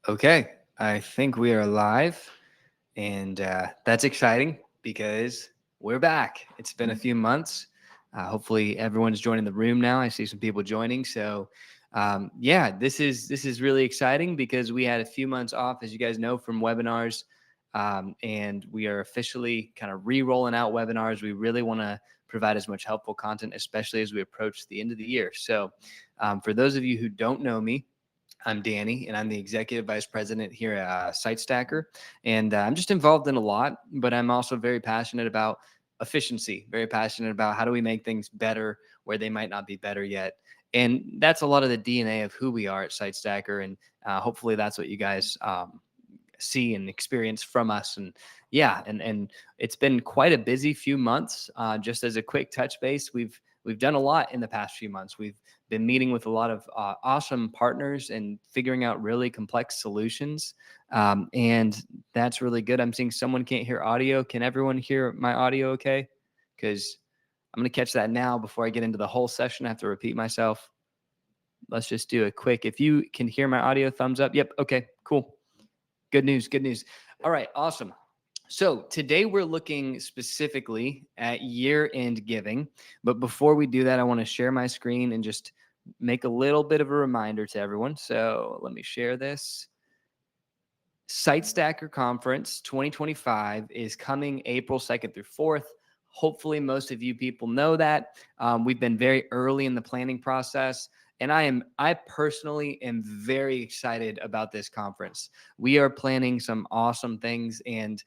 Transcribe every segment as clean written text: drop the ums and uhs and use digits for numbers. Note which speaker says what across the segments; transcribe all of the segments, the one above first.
Speaker 1: Okay, I think we are live, and that's exciting because we're back. It's been a few months. Hopefully, everyone's joining the room now. I see some people joining, so yeah, this is really exciting because we had a few months off, as you guys know, from webinars, and we are officially kind of re-rolling out webinars. We really want to provide as much helpful content, especially as we approach the end of the year. So, for those of you who don't know me, I'm Danny, and I'm the executive vice president here at SiteStacker. And I'm just involved in a lot, but I'm also very passionate about efficiency, very passionate about how do we make things better where they might not be better yet. And that's a lot of the DNA of who we are at SiteStacker. And hopefully that's what you guys see and experience from us. And yeah, and it's been quite a busy few months. Just as a quick touch base, we've done a lot in the past few months. We've been meeting with a lot of awesome partners and figuring out really complex solutions, and that's really good. I'm seeing someone can't hear audio. Can everyone hear my audio okay? Because I'm going to catch that now before I get into the whole session. I have to repeat myself. Let's just do a quick. If you can hear my audio, thumbs up. Yep. Okay, cool. Good news. Good news. All right. Awesome. So today we're looking specifically at year-end giving. But before we do that, I want to share my screen and just make a little bit of a reminder to everyone. So let me share this. SiteStacker Conference 2025 is coming April 2nd through 4th. Hopefully, most of you people know that. We've been very early in the planning process, and I personally am very excited about this conference. We are planning some awesome things, and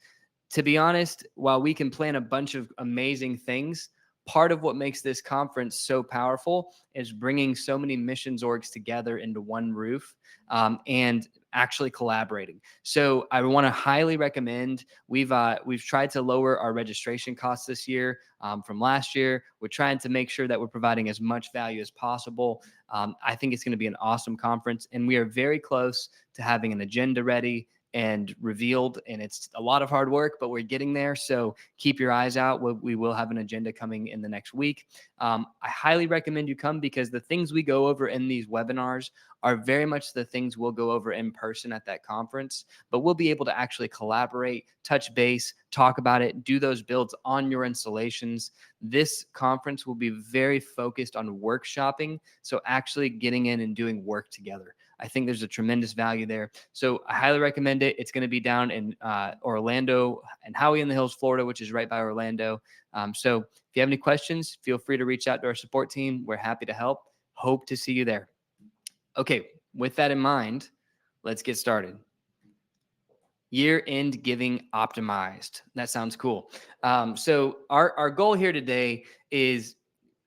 Speaker 1: to be honest, while we can plan a bunch of amazing things, part of what makes this conference so powerful is bringing so many missions orgs together into one roof, and actually collaborating. So I want to highly recommend. We've tried to lower our registration costs this year from last year. We're trying to make sure that we're providing as much value as possible. I think it's going to be an awesome conference, and we are very close to having an agenda ready and revealed, and it's a lot of hard work, but we're getting there. So keep your eyes out. We will have an agenda coming in the next week. I highly recommend you come because the things we go over in these webinars are very much the things we'll go over in person at that conference, but we'll be able to actually collaborate, touch base, talk about it, do those builds on your installations. This conference will be very focused on workshopping, so actually getting in and doing work together. I think there's a tremendous value there. So I highly recommend it. It's going to be down in Orlando and Howey in the Hills, Florida, which is right by Orlando. So if you have any questions, feel free to reach out to our support team. We're happy to help. Hope to see you there. Okay, with that in mind, let's get started. Year-end giving optimized. That sounds cool. So our goal here today is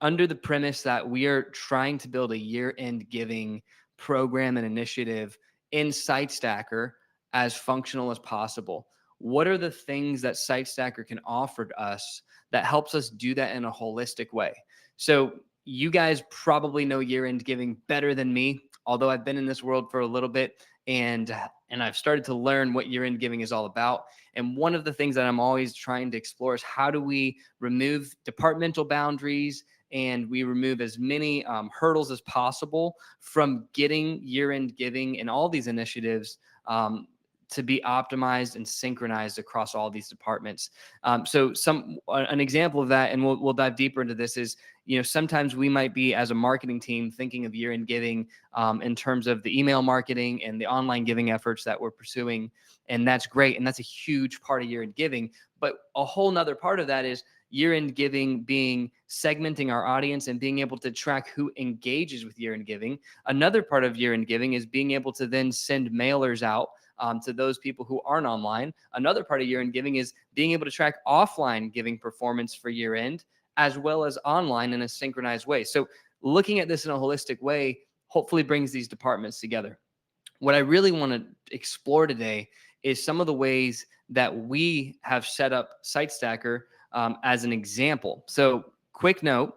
Speaker 1: under the premise that we are trying to build a year-end giving program and initiative in SiteStacker as functional as possible. What are the things that SiteStacker can offer to us that helps us do that in a holistic way? So you guys probably know year-end giving better than me, although I've been in this world for a little bit, and I've started to learn what year-end giving is all about. And one of the things that I'm always trying to explore is how do we remove departmental boundaries and we remove as many hurdles as possible from getting year-end giving and all these initiatives to be optimized and synchronized across all these departments. So an example of that, and we'll dive deeper into this, is sometimes we might be as a marketing team thinking of year-end giving in terms of the email marketing and the online giving efforts that we're pursuing, and that's great, and that's a huge part of year-end giving. But a whole nother part of that is year-end giving being segmenting our audience and being able to track who engages with year-end giving. Another part of year-end giving is being able to then send mailers out to those people who aren't online. Another part of year-end giving is being able to track offline giving performance for year-end as well as online in a synchronized way. So looking at this in a holistic way hopefully brings these departments together. What I really want to explore today is some of the ways that we have set up SiteStacker as an example. So quick note,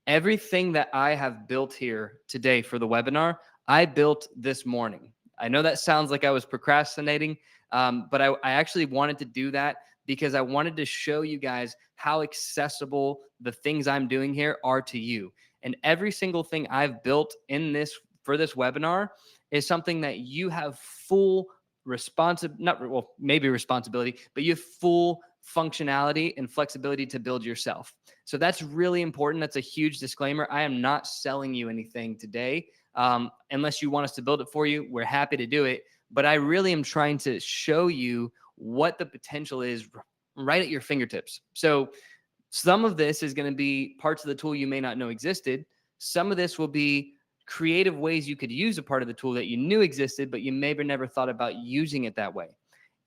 Speaker 1: everything that I have built here today for the webinar, I built this morning. I know that sounds like I was procrastinating, but I actually wanted to do that because I wanted to show you guys how accessible the things I'm doing here are to you. And every single thing I've built in this for this webinar is something that you have full maybe responsibility, but you have full functionality and flexibility to build yourself. So that's really important. That's a huge disclaimer. I am not selling you anything today. Unless you want us to build it for you, we're happy to do it. But I really am trying to show you what the potential is right at your fingertips. So some of this is going to be parts of the tool you may not know existed. Some of this will be creative ways you could use a part of the tool that you knew existed, but you maybe never thought about using it that way.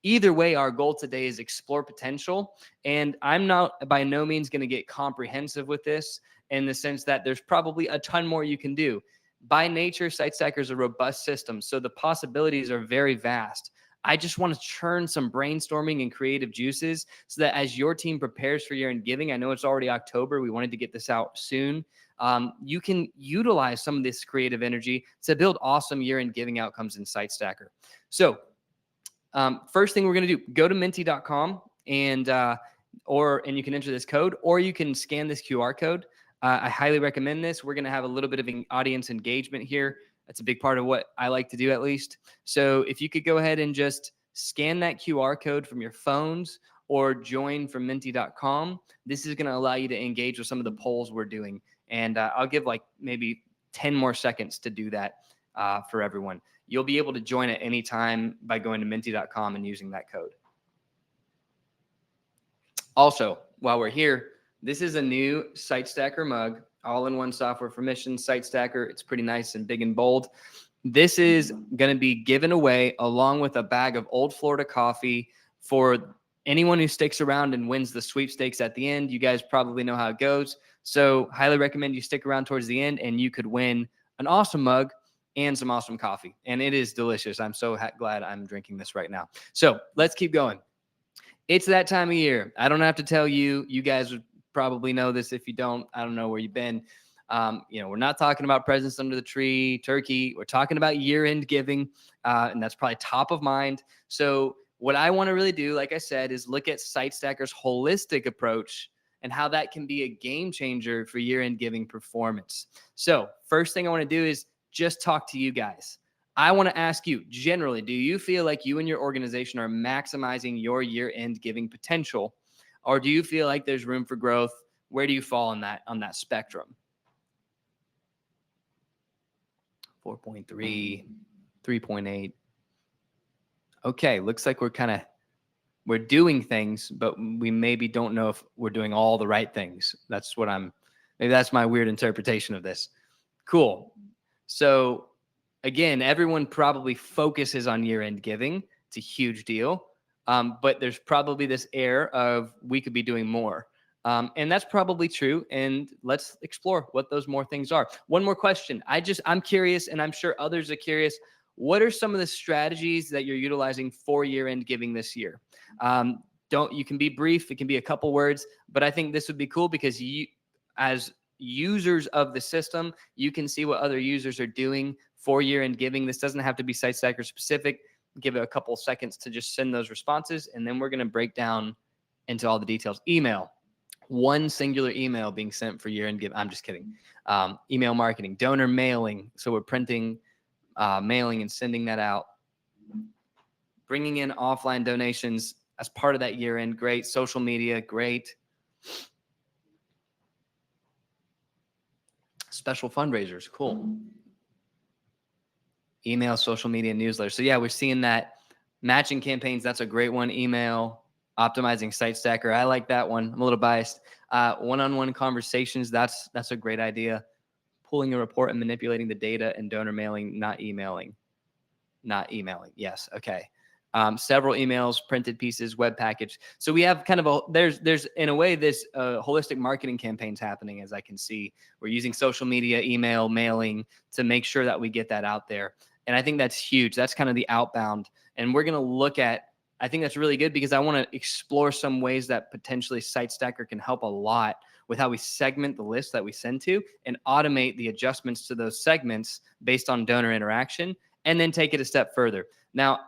Speaker 1: Either way, our goal today is explore potential. And I'm not by no means going to get comprehensive with this in the sense that there's probably a ton more you can do. By nature, SiteStacker is a robust system, so the possibilities are very vast. I just want to churn some brainstorming and creative juices so that as your team prepares for year-end giving, I know it's already October. We wanted to get this out soon. You can utilize some of this creative energy to build awesome year-end giving outcomes in SiteStacker. So first thing we're going to do, go to minty.com and you can enter this code, or you can scan this QR code. I highly recommend this. We're going to have a little bit of audience engagement here. That's a big part of what I like to do, at least. So if you could go ahead and just scan that QR code from your phones or join from minty.com, this is going to allow you to engage with some of the polls we're doing. And I'll give like maybe 10 more seconds to do that for everyone. You'll be able to join at any time by going to minty.com and using that code. Also, while we're here, this is a new SiteStacker mug, all-in-one software for missions, SiteStacker. It's pretty nice and big and bold. This is going to be given away along with a bag of Old Florida coffee for anyone who sticks around and wins the sweepstakes at the end. You guys probably know how it goes. So highly recommend you stick around towards the end and you could win an awesome mug and some awesome coffee. And it is delicious. I'm so glad I'm drinking this right now. So let's keep going. It's that time of year. I don't have to tell you. You guys would probably know this. If you don't, I don't know where you've been. We're not talking about presents under the tree, turkey. We're talking about year-end giving, and that's probably top of mind. So what I want to really do, like I said, is look at SiteStacker's holistic approach and how that can be a game changer for year-end giving performance. So first thing I want to do is just talk to you guys. I want to ask you, generally, do you feel like you and your organization are maximizing your year-end giving potential, or do you feel like there's room for growth? Where do you fall on that spectrum? 4.3, 3.8. Okay, looks like we're doing things, but we maybe don't know if we're doing all the right things. Maybe that's my weird interpretation of this. Cool. So again, everyone probably focuses on year-end giving. It's a huge deal. But there's probably this air of we could be doing more. And that's probably true. And let's explore what those more things are. One more question. I'm curious, and I'm sure others are curious. What are some of the strategies that you're utilizing for year-end giving this year? You can be brief. It can be a couple words, but I think this would be cool because you, as users of the system, you can see what other users are doing for year-end giving. This doesn't have to be SiteStacker specific. Give it a couple seconds to just send those responses, and then we're going to break down into all the details. Email, one singular email being sent for year-end give. I'm just kidding. Email marketing, donor mailing. So we're printing, mailing, and sending that out. Bringing in offline donations as part of that year-end, great. Social media, great. Special fundraisers, cool. Email, social media, newsletter. So yeah, we're seeing that. Matching campaigns, that's a great one. Email, optimizing SiteStacker. I like that one. I'm a little biased. One-on-one conversations, that's a great idea. Pulling a report and manipulating the data, and donor mailing, not emailing. Not emailing. Yes. Okay. Several emails, printed pieces, web package. So we have kind of there's in a way this holistic marketing campaigns happening, as I can see. We're using social media, email, mailing to make sure that we get that out there. And I think that's huge. That's kind of the outbound. And we're going to look at, I think that's really good because I want to explore some ways that potentially SiteStacker can help a lot with how we segment the list that we send to and automate the adjustments to those segments based on donor interaction, and then take it a step further. Now,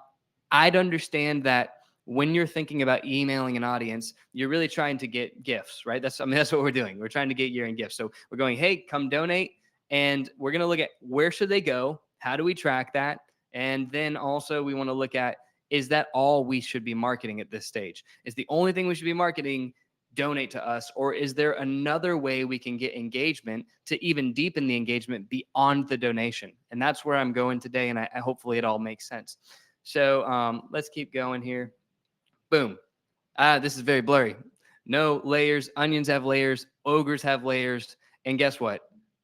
Speaker 1: I'd understand that when you're thinking about emailing an audience, you're really trying to get gifts, right? That's what we're doing. We're trying to get year-end gifts. So we're going, hey, come donate. And we're going to look at where should they go? How do we track that? And then also we want to look at, is that all we should be marketing at this stage? Is the only thing we should be marketing donate to us, or is there another way we can get engagement to even deepen the engagement beyond the donation? And that's where I'm going today, and I hopefully it all makes sense. So let's keep going here. Boom. This is very blurry. No layers. Onions have layers. Ogres have layers. And guess what?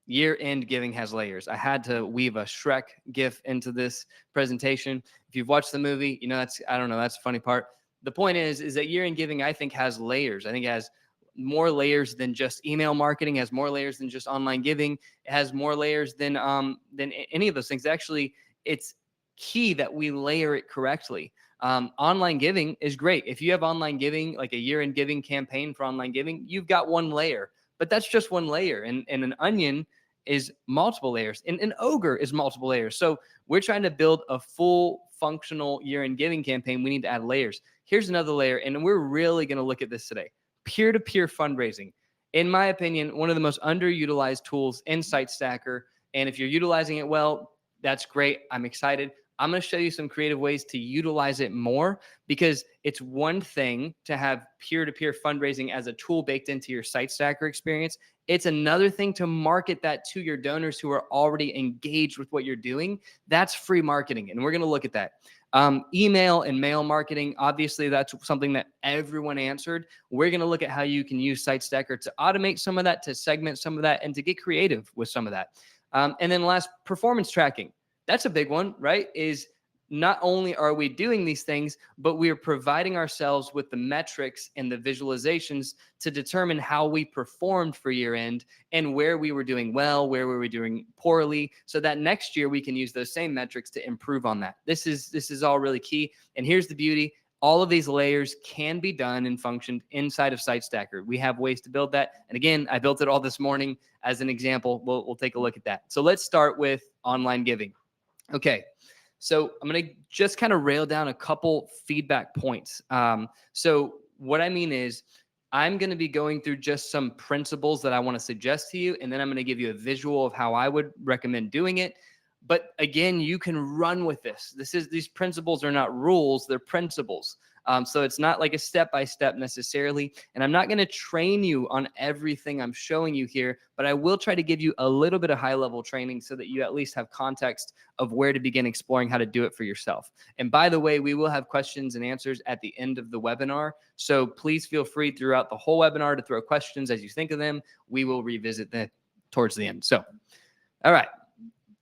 Speaker 1: Year-end giving has layers. I had to weave a Shrek gif into this presentation. If you've watched the movie, you know that's, I don't know, that's the funny part. The point is that year-end giving, I think, has layers. I think it has more layers than just email marketing. It has more layers than just online giving. It has more layers than any of those things. Actually, it's key that we layer it correctly. Online giving is great. If you have online giving, like a year-end giving campaign for online giving, you've got one layer, but that's just one layer. And an onion is multiple layers, and an ogre is multiple layers. So we're trying to build a full functional year-end giving campaign. We need to add layers. Here's another layer, and we're really going to look at this today. Peer-to-peer fundraising. In my opinion, one of the most underutilized tools in SiteStacker. And if you're utilizing it well, that's great. I'm excited. I'm going to show you some creative ways to utilize it more, because it's one thing to have peer-to-peer fundraising as a tool baked into your SiteStacker experience. It's another thing to market that to your donors who are already engaged with what you're doing. That's free marketing, and we're going to look at that. Email and mail marketing, obviously, that's something that everyone answered. We're going to look at how you can use SiteStacker to automate some of that, to segment some of that, and to get creative with some of that. And then last, performance tracking. That's a big one, right? Is not only are we doing these things, but we are providing ourselves with the metrics and the visualizations to determine how we performed for year end and where we were doing well, where we were doing poorly, so that next year we can use those same metrics to improve on that. This is all really key. And here's the beauty. All of these layers can be done and functioned inside of SiteStacker. We have ways to build that. And again, I built it all this morning as an example. We'll take a look at that. So let's start with online giving. Okay, so I'm going to just kind of rail down a couple feedback points. So what I mean is I'm going to be going through just some principles that I want to suggest to you, and then I'm going to give you a visual of how I would recommend doing it. But again, you can run with this. These principles are not rules, they're principles. So it's not like a step-by-step necessarily. And I'm not going to train you on everything I'm showing you here, but I will try to give you a little bit of high-level training so that you at least have context of where to begin exploring how to do it for yourself. And by the way, we will have questions and answers at the end of the webinar. So please feel free throughout the whole webinar to throw questions as you think of them. We will revisit them towards the end. So, all right.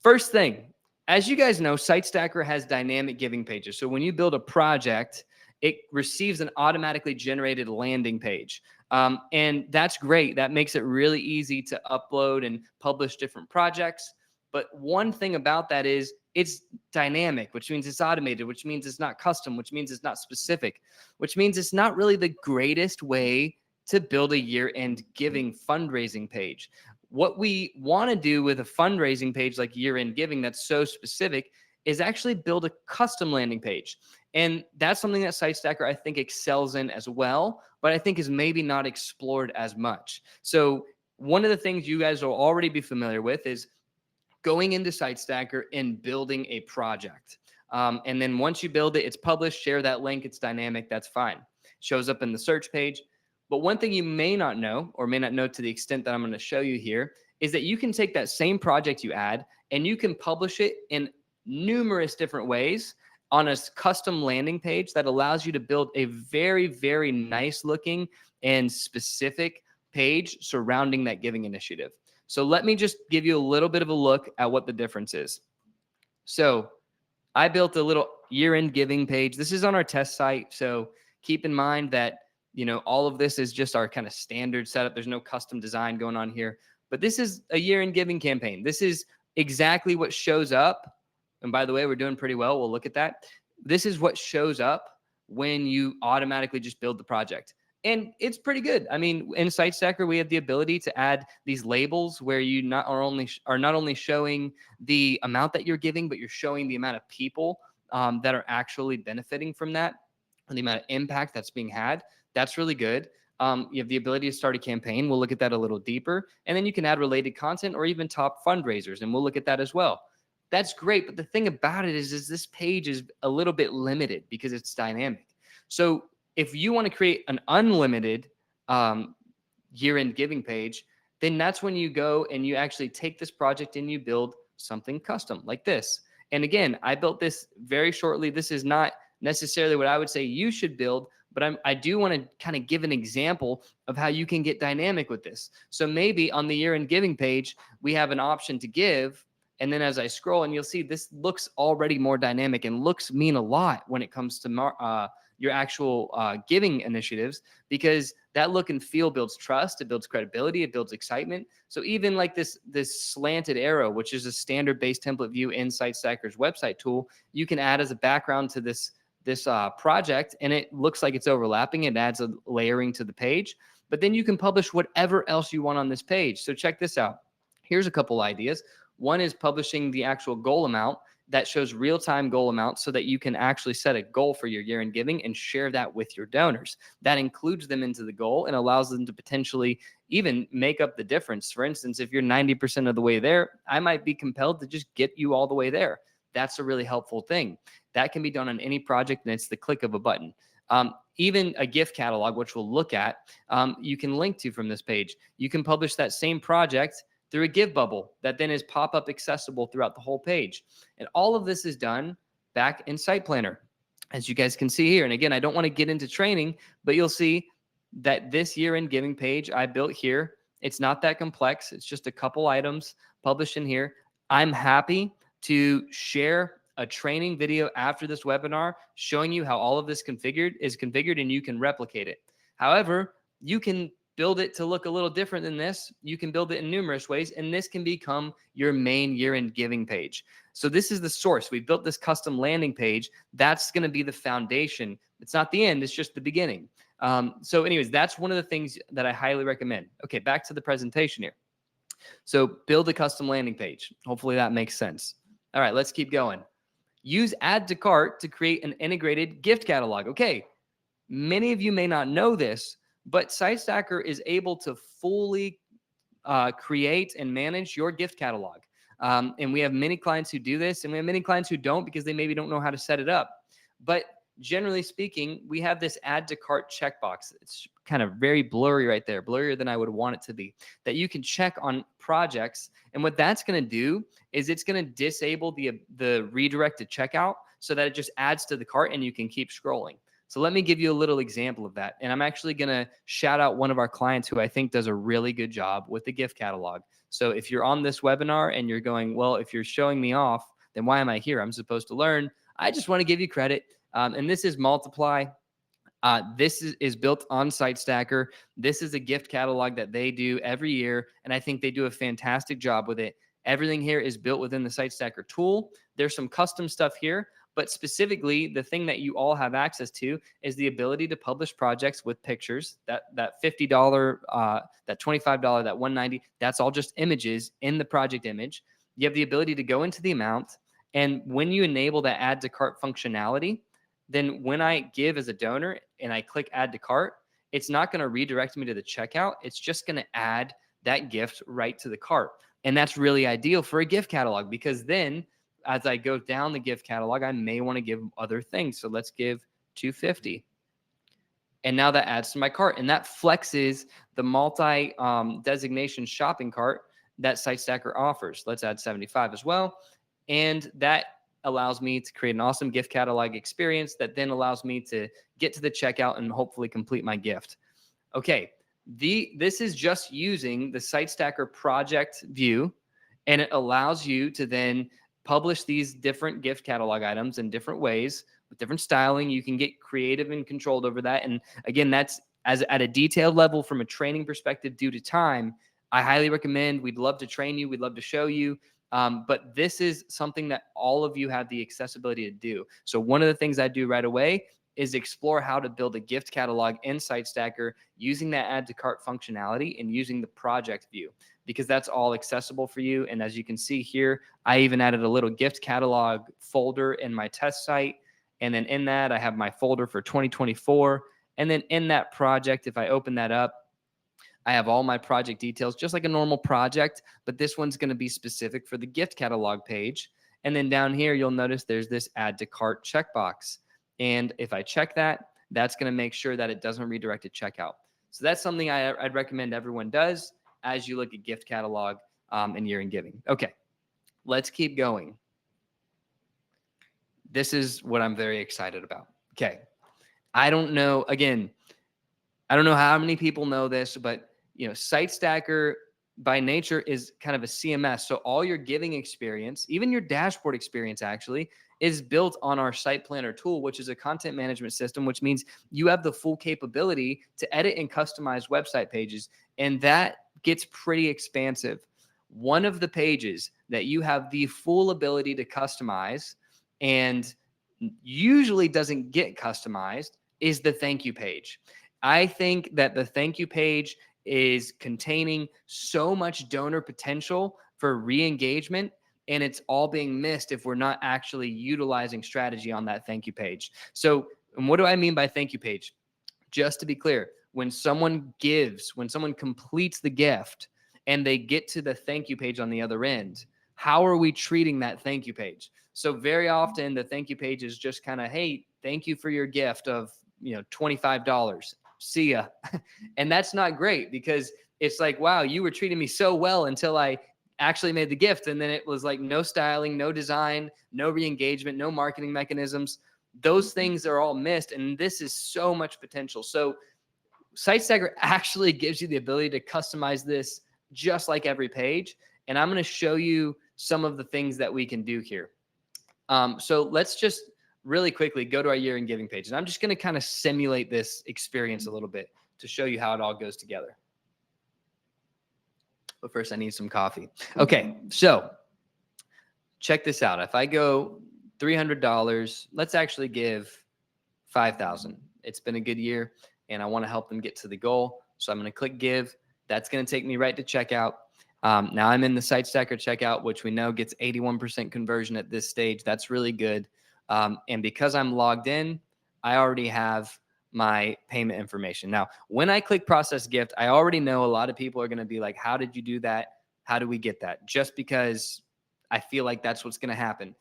Speaker 1: First thing, as you guys know, SiteStacker has dynamic giving pages. So when you build a project, it receives an automatically generated landing page. And that's great. That makes it really easy to upload and publish different projects. But one thing about that is it's dynamic, which means it's automated, which means it's not custom, which means it's not specific, which means it's not really the greatest way to build a year-end giving fundraising page. What we want to do with a fundraising page like year-end giving that's so specific is actually build a custom landing page. And that's something that SiteStacker, I think, excels in as well, but I think is maybe not explored as much. So one of the things you guys will already be familiar with is going into SiteStacker and building a project. And then once you build it, it's published, share that link, it's dynamic, that's fine. Shows up in the search page. But one thing you may not know, or may not know to the extent that I'm going to show you here, is that you can take that same project you add and you can publish it in numerous different ways on a custom landing page that allows you to build a very, very nice looking and specific page surrounding that giving initiative. So let me just give you a little bit of a look at what the difference is. So I built a little year-end giving page. This is on our test site. So keep in mind that, you know, all of this is just our kind of standard setup. There's no custom design going on here, but this is a year-end giving campaign. This is exactly what shows up. And by the way, we're doing pretty well. We'll look at that. This is what shows up when you automatically just build the project. And it's pretty good. I mean, in SiteStacker, we have the ability to add these labels where you are not only showing the amount that you're giving, but you're showing the amount of people that are actually benefiting from that, and the amount of impact that's being had. That's really good. You have the ability to start a campaign. We'll look at that a little deeper. And then you can add related content or even top fundraisers, and we'll look at that as well. That's great. But the thing about it is this page is a little bit limited because it's dynamic. So if you want to create an unlimited um, year-end giving page, then that's when you go and you actually take this project and you build something custom like this. And again, I built this very shortly. This is not necessarily what I would say you should build, but I do want to kind of give an example of how you can get dynamic with this. So maybe on the year-end giving page, we have an option to give. And then as I scroll, and you'll see this looks already more dynamic, and looks mean a lot when it comes to your actual giving initiatives, because that look and feel builds trust, it builds credibility, it builds excitement. So even like this slanted arrow, which is a standard base template view in SiteStacker's website tool, you can add as a background to this project, and it looks like it's overlapping. It adds a layering to the page, but then you can publish whatever else you want on this page. So check this out. Here's a couple ideas. One is publishing the actual goal amount that shows real-time goal amounts so that you can actually set a goal for your year-end giving and share that with your donors. That includes them into the goal and allows them to potentially even make up the difference. For instance, if you're 90% of the way there, I might be compelled to just get you all the way there. That's a really helpful thing. That can be done on any project, and it's the click of a button. Even a gift catalog, which we'll look at, you can link to from this page. You can publish that same project through a give bubble that then is pop-up accessible throughout the whole page. And all of this is done back in Site Planner, as you guys can see here. And again, I don't want to get into training, but you'll see that this year-end giving page I built here, it's not that complex. It's just a couple items published in here. I'm happy to share a training video after this webinar showing you how all of this is configured, and you can replicate it. However, you can build it to look a little different than this. You can build it in numerous ways, and this can become your main year-end giving page. So this is the source. We built this custom landing page. That's going to be the foundation. It's not the end. It's just the beginning. So anyways, that's one of the things that I highly recommend. Okay, back to the presentation here. So build a custom landing page. Hopefully that makes sense. All right, let's keep going. Use add to cart to create an integrated gift catalog. Okay, many of you may not know this, but SiteStacker is able to fully create and manage your gift catalog. And we have many clients who do this, and we have many clients who don't because they maybe don't know how to set it up. But generally speaking, we have this add to cart checkbox. It's kind of very blurry right there, blurrier than I would want it to be, that you can check on projects. And what that's going to do is it's going to disable the redirect to checkout so that it just adds to the cart and you can keep scrolling. So let me give you a little example of that. And I'm actually going to shout out one of our clients who I think does a really good job with the gift catalog. So if you're on this webinar and you're going, well, if you're showing me off, then why am I here? I'm supposed to learn. I just want to give you credit. And this is Multiply. This is built on SiteStacker. This is a gift catalog that they do every year, and I think they do a fantastic job with it. Everything here is built within the SiteStacker tool. There's some custom stuff here, but specifically, the thing that you all have access to is the ability to publish projects with pictures. That $50, that $25, that $190, that's all just images in the project image. You have the ability to go into the amount, and when you enable that add to cart functionality, then when I give as a donor and I click add to cart, it's not going to redirect me to the checkout. It's just going to add that gift right to the cart. And that's really ideal for a gift catalog, because then as I go down the gift catalog, I may want to give other things. So let's give $250. And now that adds to my cart, and that flexes the multi designation shopping cart that SiteStacker offers. Let's add 75 as well. And that allows me to create an awesome gift catalog experience that then allows me to get to the checkout and hopefully complete my gift. Okay, this is just using the SiteStacker project view, and it allows you to then publish these different gift catalog items in different ways with different styling. You can get creative and controlled over that. And again, that's as at a detailed level from a training perspective due to time. I highly recommend. We'd love to train you. We'd love to show you. But this is something that all of you have the accessibility to do. So one of the things I do right away is explore how to build a gift catalog in SiteStacker using that add to cart functionality and using the project view, because that's all accessible for you. And as you can see here, I even added a little gift catalog folder in my test site. And then in that, I have my folder for 2024. And then in that project, if I open that up, I have all my project details, just like a normal project, but this one's going to be specific for the gift catalog page. And then down here, you'll notice there's this add to cart checkbox. And if I check that, that's going to make sure that it doesn't redirect to checkout. So that's something I'd recommend everyone does as you look at gift catalog and year in giving. Okay, let's keep going. This is what I'm very excited about. Okay. I don't know, again, I don't know how many people know this, but SiteStacker by nature is kind of a CMS. So all your giving experience, even your dashboard experience actually, is built on our site planner tool, which is a content management system, which means you have the full capability to edit and customize website pages. And that gets pretty expansive. One of the pages that you have the full ability to customize and usually doesn't get customized is the thank you page. I think that the thank you page is containing so much donor potential for re-engagement, and it's all being missed if we're not actually utilizing strategy on that thank you page. So, and what do I mean by thank you page? Just to be clear, when someone gives, when someone completes the gift and they get to the thank you page on the other end, how are we treating that thank you page? So very often the thank you page is just kind of, hey, thank you for your gift of, $25. See ya. And that's not great because it's like, wow, you were treating me so well until I actually made the gift. And then it was like no styling, no design, no re-engagement, no marketing mechanisms. Those things are all missed. And this is so much potential. So SiteStacker actually gives you the ability to customize this just like every page. And I'm going to show you some of the things that we can do here. So let's just really quickly go to our year in giving page. And I'm just going to kind of simulate this experience a little bit to show you how it all goes together. But first I need some coffee. Okay. So check this out. If I go $300, let's actually give $5,000. It's been a good year and I want to help them get to the goal. So I'm going to click give. That's going to take me right to checkout. Now I'm in the SiteStacker checkout, which we know gets 81% conversion at this stage. That's really good. And because I'm logged in, I already have my payment information. Now, when I click process gift, I already know a lot of people are going to be like, how did you do that? How do we get that? Just because I feel like that's what's going to happen.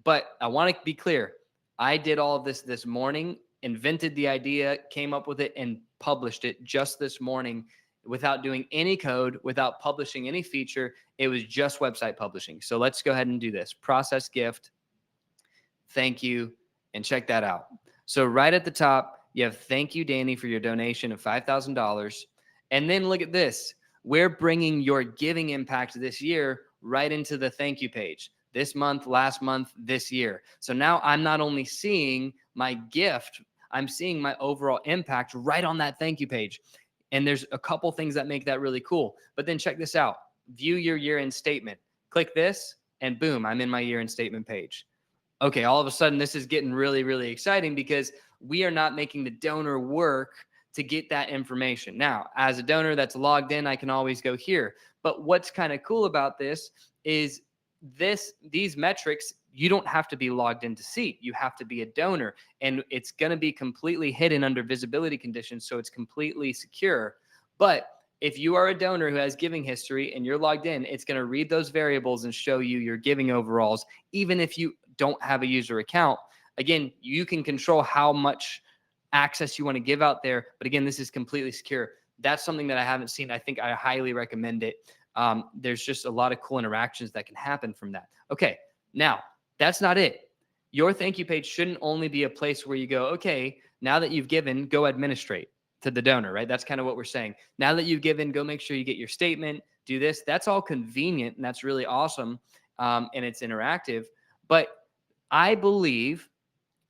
Speaker 1: But I want to be clear. I did all of this morning, invented the idea, came up with it, and published it just this morning without doing any code, without publishing any feature. It was just website publishing. So let's go ahead and do this. Process gift. Thank you. And check that out. So right at the top, you have thank you, Danny, for your donation of $5,000. And then look at this. We're bringing your giving impact this year right into the thank you page. This month, last month, this year. So now I'm not only seeing my gift, I'm seeing my overall impact right on that thank you page. And there's a couple things that make that really cool. But then check this out. View your year-end statement. Click this, and boom, I'm in my year-end statement page. Okay, all of a sudden, this is getting really, really exciting because we are not making the donor work to get that information. Now, as a donor that's logged in, I can always go here. But what's kind of cool about this is these metrics, you don't have to be logged in to see. You have to be a donor, and it's going to be completely hidden under visibility conditions, so it's completely secure. But if you are a donor who has giving history and you're logged in, it's going to read those variables and show you your giving overalls, even if you don't have a user account. Again, you can control how much access you want to give out there. But again, this is completely secure. That's something that I haven't seen. I think I highly recommend it. There's just a lot of cool interactions that can happen from that. Okay, now that's not it. Your thank you page shouldn't only be a place where you go, okay, now that you've given, go administrate to the donor, right? That's kind of what we're saying. Now that you've given, go make sure you get your statement, do this. That's all convenient and that's really awesome. And it's interactive. But I believe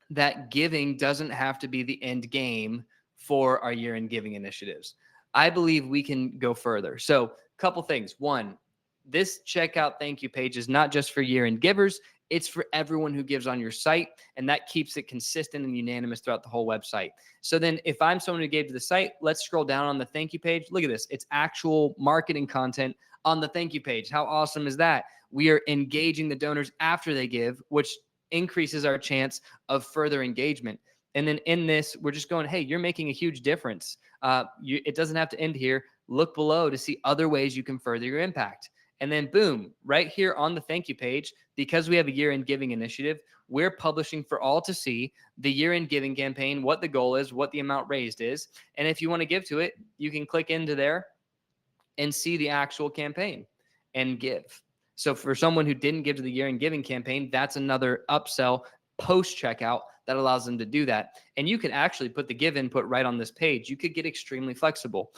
Speaker 1: that giving doesn't have to be the end game for our year-end giving initiatives. I believe we can go further. So a couple things. One, this checkout thank you page is not just for year-end givers. It's for everyone who gives on your site, and that keeps it consistent and unanimous throughout the whole website. So then if I'm someone who gave to the site, let's scroll down on the thank you page. Look at this. It's actual marketing content on the thank you page. How awesome is that? We are engaging the donors after they give, which increases our chance of further engagement. And then in this, we're just going, hey, you're making a huge difference. It doesn't have to end here. Look below to see other ways you can further your impact. And then boom, right here on the thank you page, because we have a year-end giving initiative, we're publishing for all to see the year-end giving campaign, what the goal is, what the amount raised is. And if you want to give to it, you can click into there and see the actual campaign and give. So for someone who didn't give to the year-end giving campaign, that's another upsell post checkout that allows them to do that. And you can actually put the give input right on this page. You could get extremely flexible.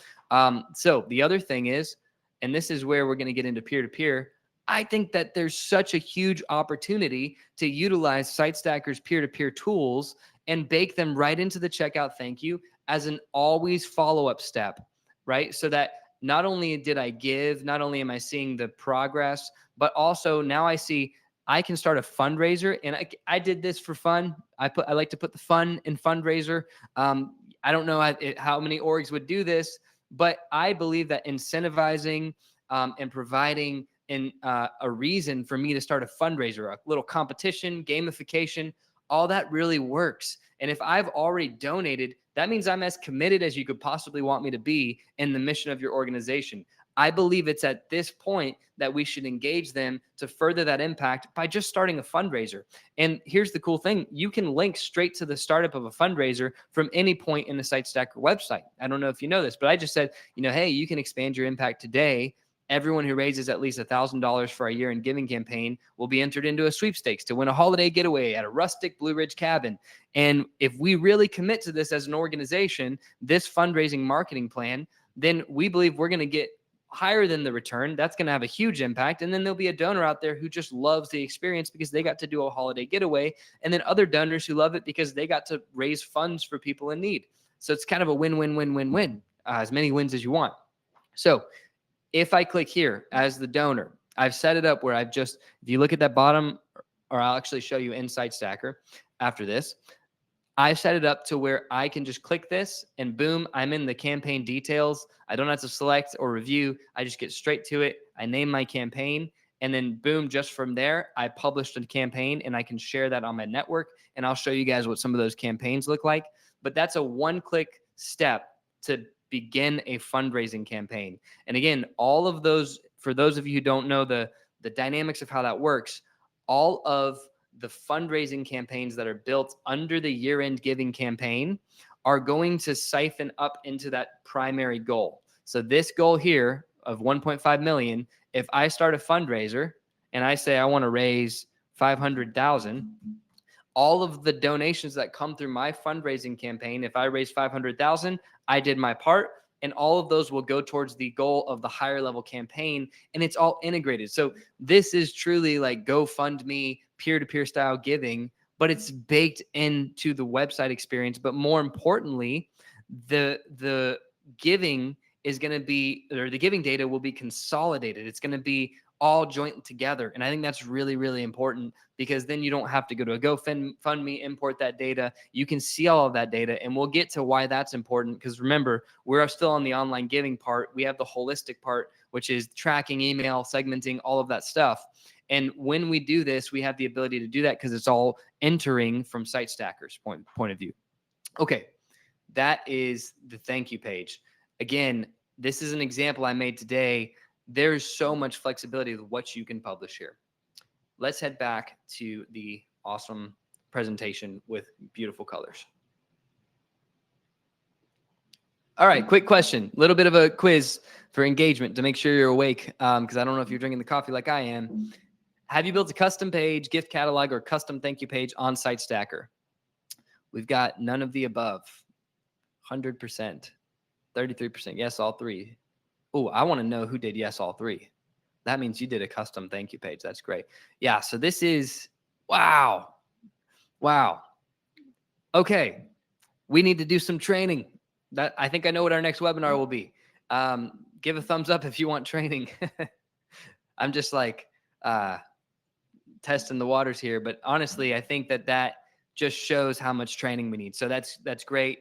Speaker 1: So the other thing is, and this is where we're going to get into peer-to-peer, I think that there's such a huge opportunity to utilize SiteStacker's peer-to-peer tools and bake them right into the checkout thank you as an always follow-up step, right? So that not only did I give, not only am I seeing the progress, but also now I see I can start a fundraiser. And I did this for fun. I like to put the fun in fundraiser. I don't know how many orgs would do this, but I believe that incentivizing and providing a reason for me to start a fundraiser, a little competition, gamification, all that really works. And if I've already donated, that means I'm as committed as you could possibly want me to be in the mission of your organization. I believe it's at this point that we should engage them to further that impact by just starting a fundraiser. And here's the cool thing. You can link straight to the startup of a fundraiser from any point in the SiteStacker website. I don't know if you know this, but I just said, hey, you can expand your impact today. Everyone who raises at least $1,000 for our year-end giving campaign will be entered into a sweepstakes to win a holiday getaway at a rustic Blue Ridge cabin. And if we really commit to this as an organization, this fundraising marketing plan, then we believe we're going to get higher than the return. That's going to have a huge impact. And then there'll be a donor out there who just loves the experience because they got to do a holiday getaway. And then other donors who love it because they got to raise funds for people in need. So it's kind of a win-win-win-win-win, as many wins as you want. So if I click here as the donor, I've set it up where if you look at that bottom, or I'll actually show you in SiteStacker after this, I set it up to where I can just click this and boom, I'm in the campaign details. I don't have to select or review. I just get straight to it. I name my campaign and then boom, just from there, I published a campaign and I can share that on my network. And I'll show you guys what some of those campaigns look like. But that's a one-click step to begin a fundraising campaign. And again, all of those, for those of you who don't know the dynamics of how that works, all of the fundraising campaigns that are built under the year-end giving campaign are going to siphon up into that primary goal. So this goal here of 1.5 million, if I start a fundraiser and I say I want to raise 500,000, all of the donations that come through my fundraising campaign, if I raise 500,000, I did my part. And all of those will go towards the goal of the higher level campaign. And it's all integrated. So this is truly like GoFundMe, peer-to-peer style giving, but it's baked into the website experience. But more importantly, the giving is going to be, or the giving data will be consolidated. It's going to be all joint together. And I think that's really, really important because then you don't have to go to a GoFundMe, import that data. You can see all of that data. And we'll get to why that's important because remember, we're still on the online giving part. We have the holistic part, which is tracking, email, segmenting, all of that stuff. And when we do this, we have the ability to do that because it's all entering from SiteStacker's point of view. Okay, that is the thank you page. Again, this is an example I made today. There's so much flexibility with what you can publish here. Let's head back to the awesome presentation with beautiful colors. All right, quick question. A little bit of a quiz for engagement to make sure you're awake because I don't know if you're drinking the coffee like I am. Have you built a custom page, gift catalog, or custom thank you page on SiteStacker? We've got none of the above. 100%. 33%. Yes, all three. Oh, I want to know who did yes, all three. That means you did a custom thank you page. That's great. Yeah, so this is, wow. Okay, we need to do some training. I think I know what our next webinar will be. Give a thumbs up if you want training. I'm just like testing the waters here, but honestly, I think that just shows how much training we need. So that's great.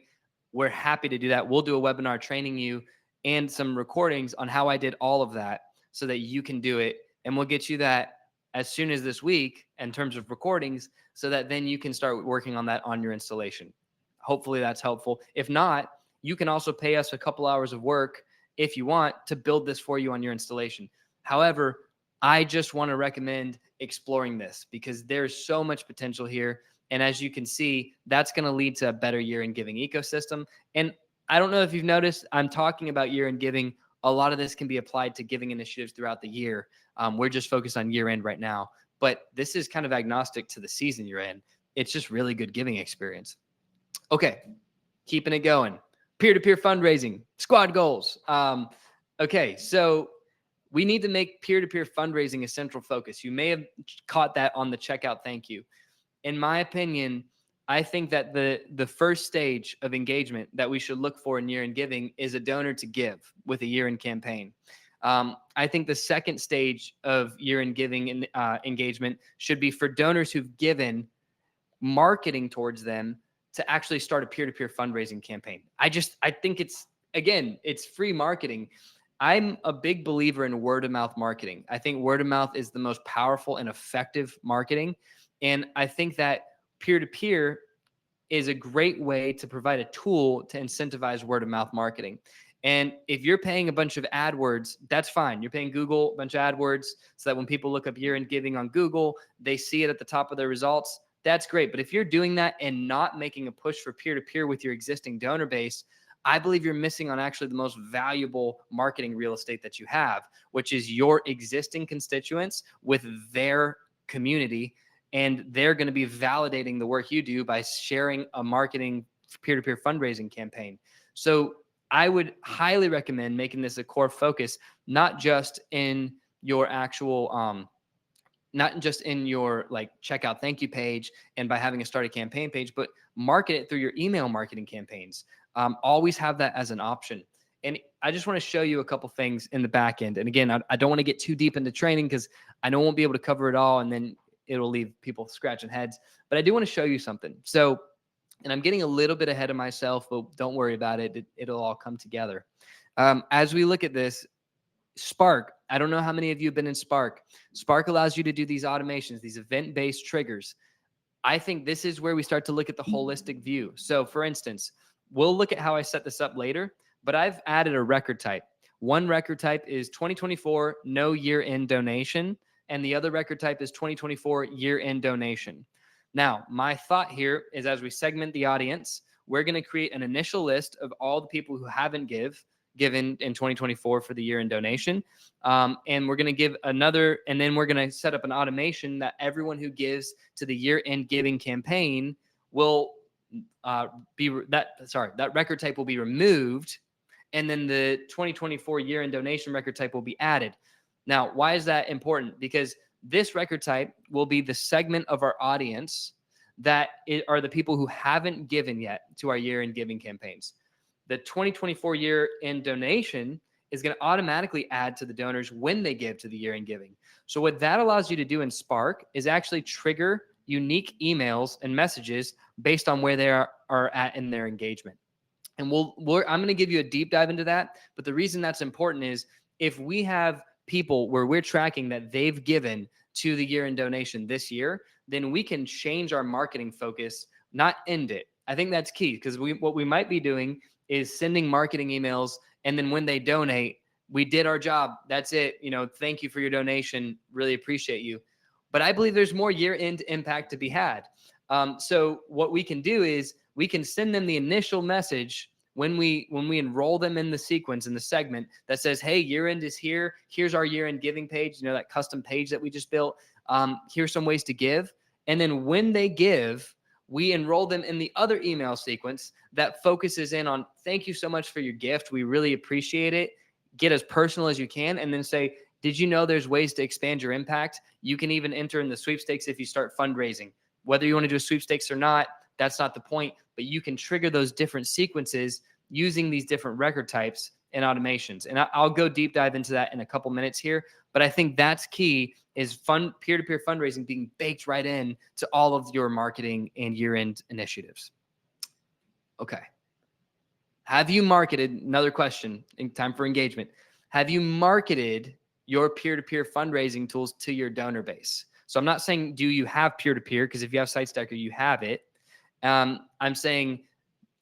Speaker 1: We're happy to do that. We'll do a webinar training you and some recordings on how I did all of that so that you can do it. And we'll get you that as soon as this week in terms of recordings so that then you can start working on that on your installation. Hopefully that's helpful. If not, you can also pay us a couple hours of work if you want to build this for you on your installation. However, I just want to recommend exploring this because there's so much potential here. And as you can see, that's going to lead to a better year-end giving ecosystem. And I don't know if you've noticed, I'm talking about year-end giving. A lot of this can be applied to giving initiatives throughout the year. We're just focused on year-end right now, but this is kind of agnostic to the season you're in. It's just really good giving experience. Okay, keeping it going. Peer-to-peer fundraising, squad goals. Okay, so we need to make peer-to-peer fundraising a central focus. You may have caught that on the checkout thank you. In my opinion, I think that the first stage of engagement that we should look for in year-end giving is a donor to give with a year-end campaign. I think the second stage of year-end giving and engagement should be for donors who've given, marketing towards them to actually start a peer-to-peer fundraising campaign. I think it's free marketing. I'm a big believer in word of mouth marketing. I think word of mouth is the most powerful and effective marketing. And I think that peer-to-peer is a great way to provide a tool to incentivize word of mouth marketing. And if you're paying a bunch of AdWords, that's fine. You're paying Google a bunch of AdWords so that when people look up year-end giving on Google, they see it at the top of their results. That's great. But if you're doing that and not making a push for peer-to-peer with your existing donor base, I believe you're missing on actually the most valuable marketing real estate that you have, which is your existing constituents with their community. And they're going to be validating the work you do by sharing a marketing peer-to-peer fundraising campaign. So I would highly recommend making this a core focus, not just in your actual, not just in your like checkout thank you page and by having a start a campaign page, but market it through your email marketing campaigns. Always have that as an option. And I just want to show you a couple things in the back end. And again, I don't want to get too deep into training because I know I won't be able to cover it all, and then it'll leave people scratching heads. But I do want to show you something. So, and I'm getting a little bit ahead of myself, but don't worry about it. It'll all come together. As we look at this, Spark, I don't know how many of you have been in Spark. Spark allows you to do these automations, these event-based triggers. I think this is where we start to look at the holistic view. So for instance, we'll look at how I set this up later, but I've added a record type. One record type is 2024, no year-end donation, and the other record type is 2024 year-end donation. Now, my thought here is as we segment the audience, we're going to create an initial list of all the people who haven't given in 2024 for the year-end donation. And we're going to give another, and then we're going to set up an automation that everyone who gives to the year-end giving campaign will that record type will be removed. And then the 2024 year-end donation record type will be added. Now, why is that important? Because this record type will be the segment of our audience that are the people who haven't given yet to our year-end giving campaigns. The 2024 year-end donation is going to automatically add to the donors when they give to the year-end giving. So what that allows you to do in Spark is actually trigger unique emails and messages based on where they are at in their engagement. And I'm going to give you a deep dive into that. But the reason that's important is if we have people where we're tracking that they've given to the year-end donation this year, then we can change our marketing focus, not end it. I think that's key because what we might be doing is sending marketing emails, and then when they donate, we did our job. That's it. Thank you for your donation. Really appreciate you. But I believe there's more year-end impact to be had. So what we can do is we can send them the initial message when we enroll them in the sequence, in the segment that says, hey, year-end is here. Here's our year-end giving page, that custom page that we just built. Here's some ways to give. And then when they give, we enroll them in the other email sequence that focuses in on, thank you so much for your gift. We really appreciate it. Get as personal as you can. And then say, did you know there's ways to expand your impact? You can even enter in the sweepstakes if you start fundraising. Whether you want to do a sweepstakes or not, that's not the point. But you can trigger those different sequences using these different record types and automations. And I'll go deep dive into that in a couple minutes here. But I think that's key, is peer-to-peer fundraising being baked right in to all of your marketing and year-end initiatives. Okay. Have you marketed, another question in time for engagement. Have you marketed your peer-to-peer fundraising tools to your donor base? So I'm not saying, do you have peer-to-peer? Because if you have SiteStacker, you have it. I'm saying,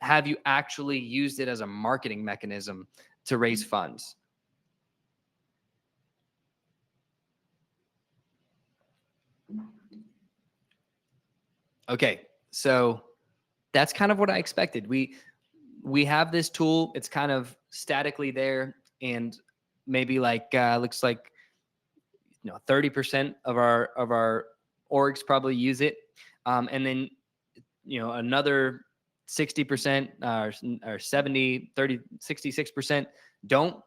Speaker 1: have you actually used it as a marketing mechanism to raise funds? Okay. So that's kind of what I expected. We have this tool. It's kind of statically there, and maybe like looks like 30% of our orgs probably use it, and then another 60% or 70, 30, 66% don't.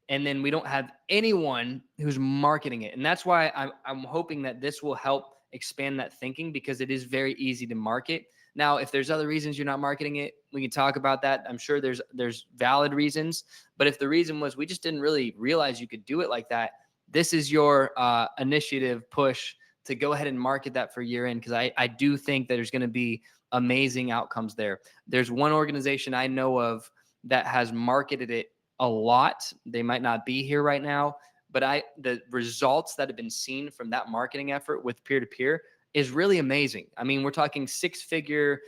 Speaker 1: And then we don't have anyone who's marketing it. And that's why I'm hoping that this will help expand that thinking, because it is very easy to market. Now, if there's other reasons you're not marketing it, we can talk about that. I'm sure there's valid reasons. But if the reason was we just didn't really realize you could do it like that, this is your initiative push to go ahead and market that for year end, because I do think that there's going to be amazing outcomes there. There's one organization I know of that has marketed it a lot. They might not be here right now, but the results that have been seen from that marketing effort with peer-to-peer is really amazing. I mean, we're talking six-figure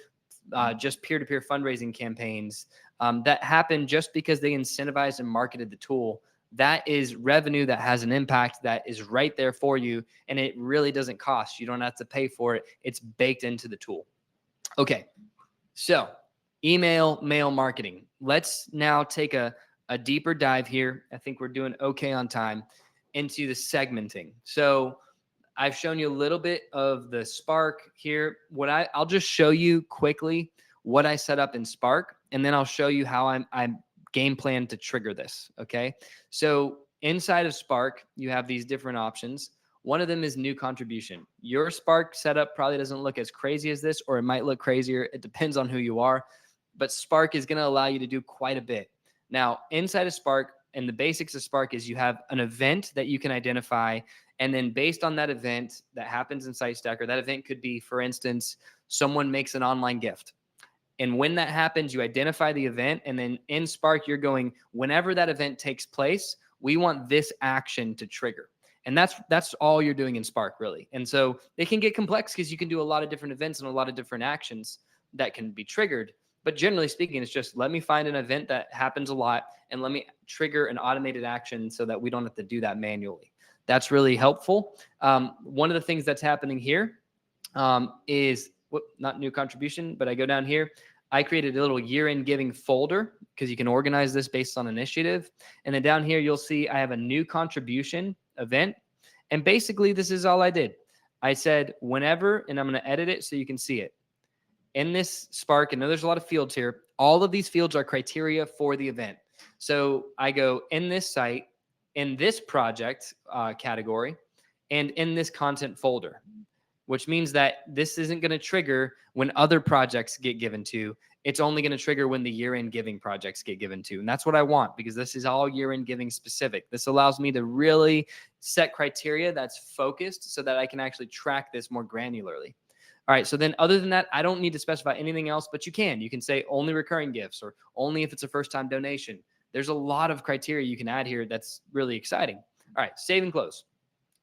Speaker 1: just peer-to-peer fundraising campaigns that happen just because they incentivized and marketed the tool. That is revenue that has an impact, that is right there for you, and it really doesn't cost. You don't have to pay for it. It's baked into the tool. Okay, so email, mail marketing. Let's now take a deeper dive here. I think we're doing okay on time, into the segmenting. So I've shown you a little bit of the Spark here. I'll just show you quickly what I set up in Spark, and then I'll show you how I'm game plan to trigger this. Okay. So inside of Spark, you have these different options. One of them is new contribution. Your Spark setup probably doesn't look as crazy as this, or it might look crazier. It depends on who you are, but Spark is going to allow you to do quite a bit. Now, inside of Spark, and the basics of Spark is you have an event that you can identify. And then based on that event that happens in SiteStacker, that event could be, for instance, someone makes an online gift. And when that happens, you identify the event. And then in Spark, you're going, whenever that event takes place, we want this action to trigger. And that's all you're doing in Spark, really. And so it can get complex because you can do a lot of different events and a lot of different actions that can be triggered. But generally speaking, it's just let me find an event that happens a lot and let me trigger an automated action so that we don't have to do that manually. That's really helpful. One of the things that's happening here is not new contribution, but I go down here. I created a little year-end giving folder because you can organize this based on initiative. And then down here, you'll see I have a new contribution event. And basically, this is all I did. I said whenever, and I'm going to edit it so you can see it. In this Spark, I know there's a lot of fields here. All of these fields are criteria for the event. So I go in this site, in this project category, and in this content folder, which means that this isn't going to trigger when other projects get given to. It's only going to trigger when the year-end giving projects get given to. And that's what I want, because this is all year-end giving specific. This allows me to really set criteria that's focused so that I can actually track this more granularly. All right. So then other than that, I don't need to specify anything else, but you can. You can say only recurring gifts or only if it's a first-time donation. There's a lot of criteria you can add here that's really exciting. All right. Save and close.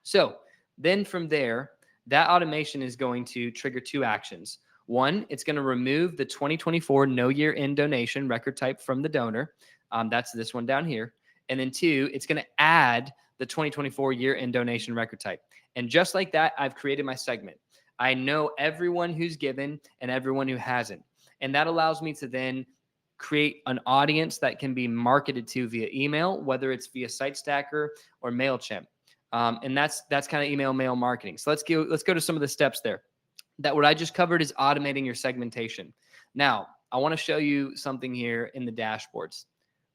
Speaker 1: So then from there, that automation is going to trigger two actions. One, it's going to remove the 2024 no year-end donation record type from the donor. That's this one down here. And then two, it's going to add the 2024 year-end donation record type. And just like that, I've created my segment. I know everyone who's given and everyone who hasn't. And that allows me to then create an audience that can be marketed to via email, whether it's via SiteStacker or MailChimp. And that's kind of email mail marketing. So let's go to some of the steps there. That what I just covered is automating your segmentation. Now, I want to show you something here in the dashboards.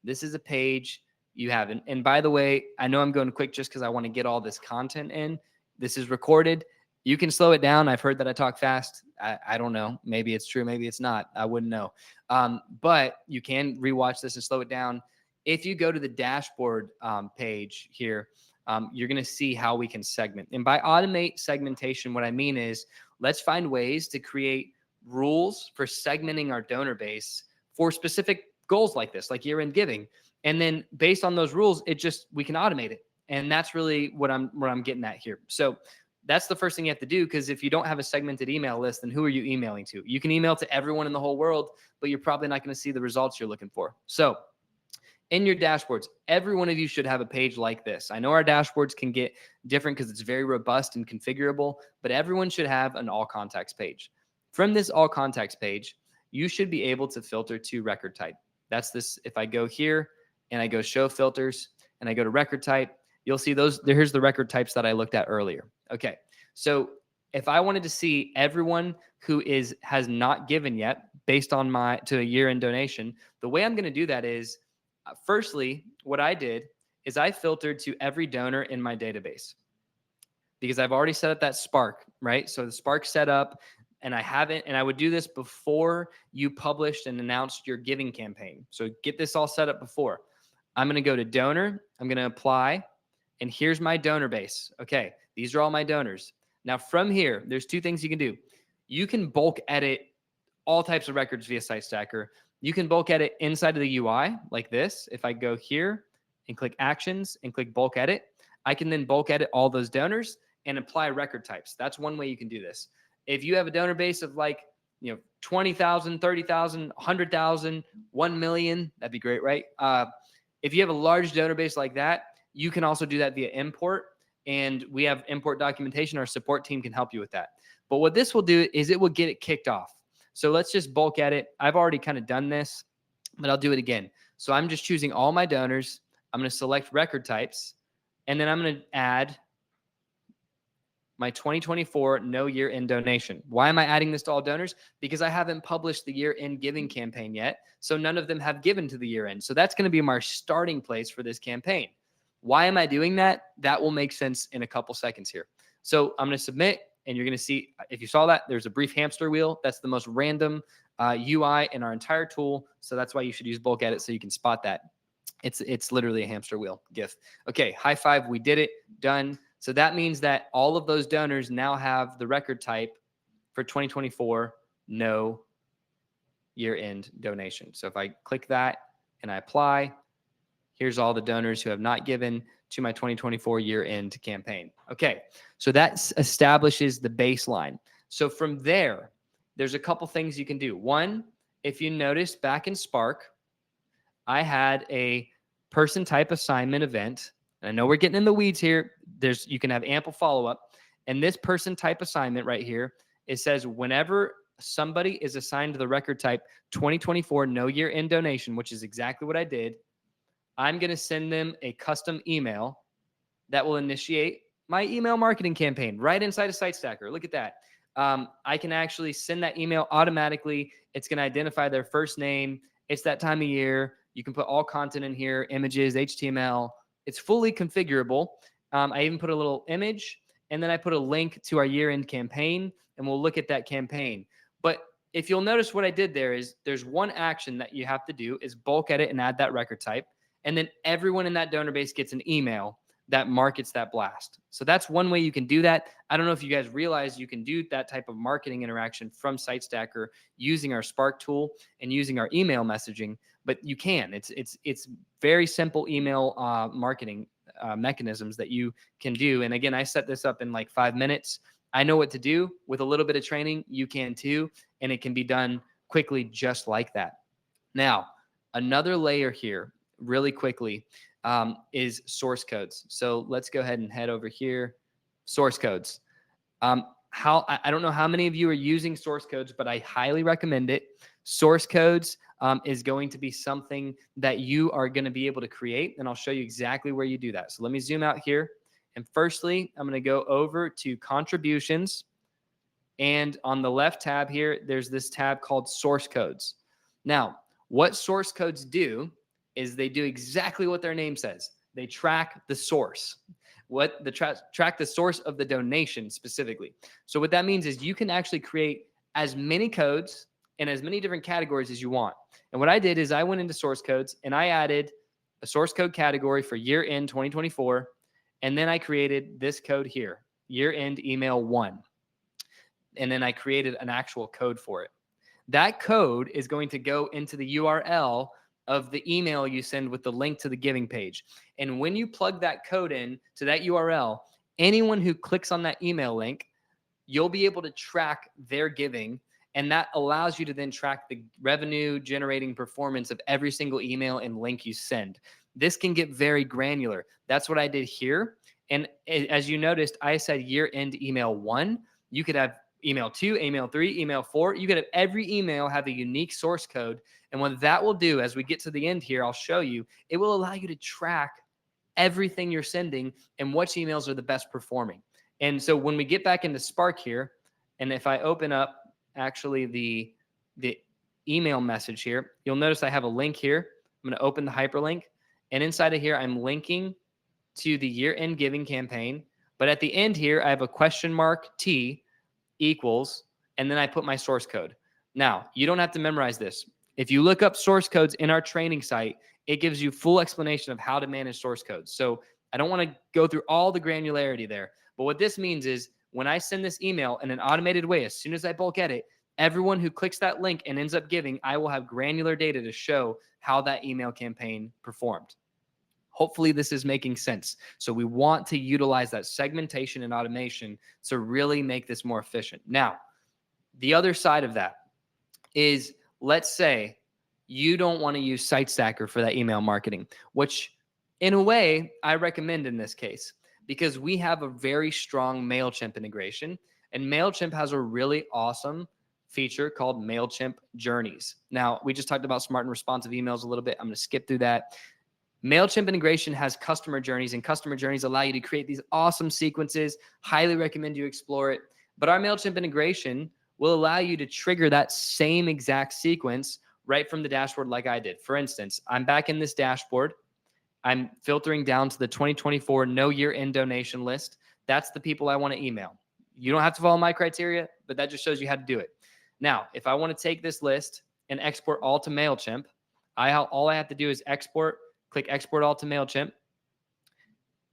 Speaker 1: This is a page you have. And by the way, I know I'm going quick just because I want to get all this content in. This is recorded. You can slow it down. I've heard that I talk fast. I don't know. Maybe it's true. Maybe it's not. I wouldn't know. But you can rewatch this and slow it down. If you go to the dashboard page here, you're going to see how we can segment. And by automate segmentation, what I mean is let's find ways to create rules for segmenting our donor base for specific goals like this, like year-end giving. And then based on those rules, we can automate it. And that's really what I'm getting at here. So that's the first thing you have to do, because if you don't have a segmented email list, then who are you emailing to? You can email to everyone in the whole world, but you're probably not going to see the results you're looking for. So in your dashboards, every one of you should have a page like this. I know our dashboards can get different because it's very robust and configurable, but everyone should have an all contacts page. From this all contacts page, you should be able to filter to record type. That's this. If I go here and I go show filters and I go to record type, you'll see those. Here's the record types that I looked at earlier. Okay. So if I wanted to see everyone who has not given yet based on to a year-end donation, the way I'm going to do that is, firstly, what I did is I filtered to every donor in my database because I've already set up that Spark, right? So the Spark set up, and I would do this before you published and announced your giving campaign. So get this all set up before. I'm going to go to donor. I'm going to apply, and here's my donor base. Okay, these are all my donors. Now from here, there's two things you can do. You can bulk edit all types of records via SiteStacker. You can bulk edit inside of the UI like this. If I go here and click actions and click bulk edit, I can then bulk edit all those donors and apply record types. That's one way you can do this. If you have a donor base of 20,000, 30,000, 100,000, 1 million, that'd be great, right? If you have a large donor base like that, you can also do that via import. And we have import documentation. Our support team can help you with that. But what this will do is it will get it kicked off. So let's just bulk edit. I've already kind of done this, but I'll do it again. So I'm just choosing all my donors. I'm going to select record types, and then I'm going to add my 2024 no year-end donation. Why am I adding this to all donors? Because I haven't published the year-end giving campaign yet, so none of them have given to the year-end. So that's going to be my starting place for this campaign. Why am I doing that? That will make sense in a couple seconds here. So I'm going to submit, and you're going to see, if you saw that, there's a brief hamster wheel. That's the most random UI in our entire tool, so that's why you should use bulk edit so you can spot that. It's literally a hamster wheel GIF. Okay, high five, we did it, done. So that means that all of those donors now have the record type for 2024 no year-end donation. So if I click that and I apply, here's all the donors who have not given to my 2024 year-end campaign. Okay, so that establishes the baseline. So from there, there's a couple things you can do. One, if you notice back in Spark, I had a person type assignment event. And I know we're getting in the weeds here. You can have ample follow-up. And this person type assignment right here, it says whenever somebody is assigned to the record type 2024 no year-end donation, which is exactly what I did, I'm going to send them a custom email that will initiate my email marketing campaign right inside of SiteStacker. Look at that. I can actually send that email automatically. It's going to identify their first name. It's that time of year. You can put all content in here, images, HTML. It's fully configurable. I even put a little image, and then I put a link to our year-end campaign, and we'll look at that campaign. But if you'll notice what I did there is there's one action that you have to do is bulk edit and add that record type. And then everyone in that donor base gets an email that markets that blast. So that's one way you can do that. I don't know if you guys realize you can do that type of marketing interaction from SiteStacker using our Spark tool and using our email messaging, but you can. It's very simple email marketing mechanisms that you can do. And again, I set this up in like 5 minutes. I know what to do. With a little bit of training, you can too, and it can be done quickly just like that. Now, another layer here really quickly is source codes. So let's go ahead and head over here. Source codes. I don't know how many of you are using source codes, but I highly recommend it. Source codes is going to be something that you are going to be able to create, and I'll show you exactly where you do that. So let me zoom out here. And firstly, I'm going to go over to contributions. And on the left tab here, there's this tab called source codes. Now, what source codes do is they do exactly what their name says. They track the source. Track the source of the donation specifically. So what that means is you can actually create as many codes in as many different categories as you want. And what I did is I went into source codes and I added a source code category for year end 2024. And then I created this code here, year end email 1. And then I created an actual code for it. That code is going to go into the URL of the email you send with the link to the giving page. And when you plug that code in to that URL, anyone who clicks on that email link, you'll be able to track their giving. And that allows you to then track the revenue generating performance of every single email and link you send. This can get very granular. That's what I did here. And as you noticed, I said year end email 1. You could have email 2, email 3, email 4. You could have every email have a unique source code. And what that will do, as we get to the end here, I'll show you, it will allow you to track everything you're sending and which emails are the best performing. And so when we get back into Spark here, and if I open up actually the email message here, you'll notice I have a link here. I'm going to open the hyperlink, and inside of here, I'm linking to the year-end giving campaign. But at the end here, I have a question mark T equals, and then I put my source code. Now, you don't have to memorize this. If you look up source codes in our training site, it gives you full explanation of how to manage source codes. So I don't want to go through all the granularity there. But what this means is when I send this email in an automated way, as soon as I bulk edit, everyone who clicks that link and ends up giving, I will have granular data to show how that email campaign performed. Hopefully this is making sense. So we want to utilize that segmentation and automation to really make this more efficient. Now, the other side of that is, let's say you don't want to use SiteStacker for that email marketing, which in a way I recommend in this case, because we have a very strong MailChimp integration, and MailChimp has a really awesome feature called MailChimp Journeys. Now, we just talked about smart and responsive emails a little bit. I'm going to skip through that. MailChimp integration has customer journeys, and customer journeys allow you to create these awesome sequences. Highly recommend you explore it. But our MailChimp integration will allow you to trigger that same exact sequence right from the dashboard like I did. For instance, I'm back in this dashboard. I'm filtering down to the 2024 no year-end donation list. That's the people I want to email. You don't have to follow my criteria, but that just shows you how to do it. Now, if I want to take this list and export all to MailChimp, all I have to do is click export all to MailChimp,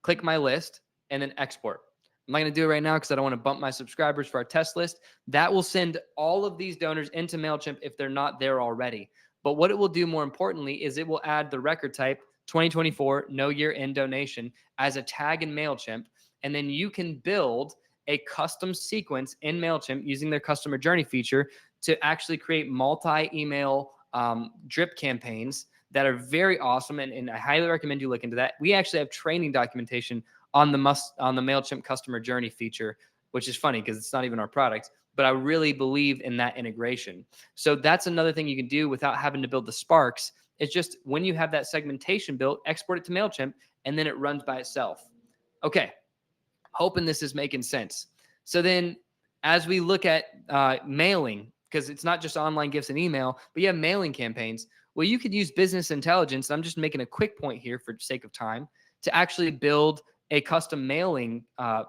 Speaker 1: click my list, and then export. I'm not going to do it right now because I don't want to bump my subscribers for our test list. That will send all of these donors into MailChimp if they're not there already. But what it will do more importantly is it will add the record type 2024 no year-end donation as a tag in MailChimp. And then you can build a custom sequence in MailChimp using their customer journey feature to actually create multi-email drip campaigns that are very awesome, and I highly recommend you look into that. We actually have training documentation on the MailChimp customer journey feature, which is funny because it's not even our product, but I really believe in that integration. So that's another thing you can do without having to build the Sparks. It's just when you have that segmentation built, export it to MailChimp, and then it runs by itself. Okay, hoping this is making sense. So then as we look at mailing, because it's not just online gifts and email, but you have mailing campaigns. Well, you could use business intelligence. I'm just making a quick point here for the sake of time to actually build a custom mailing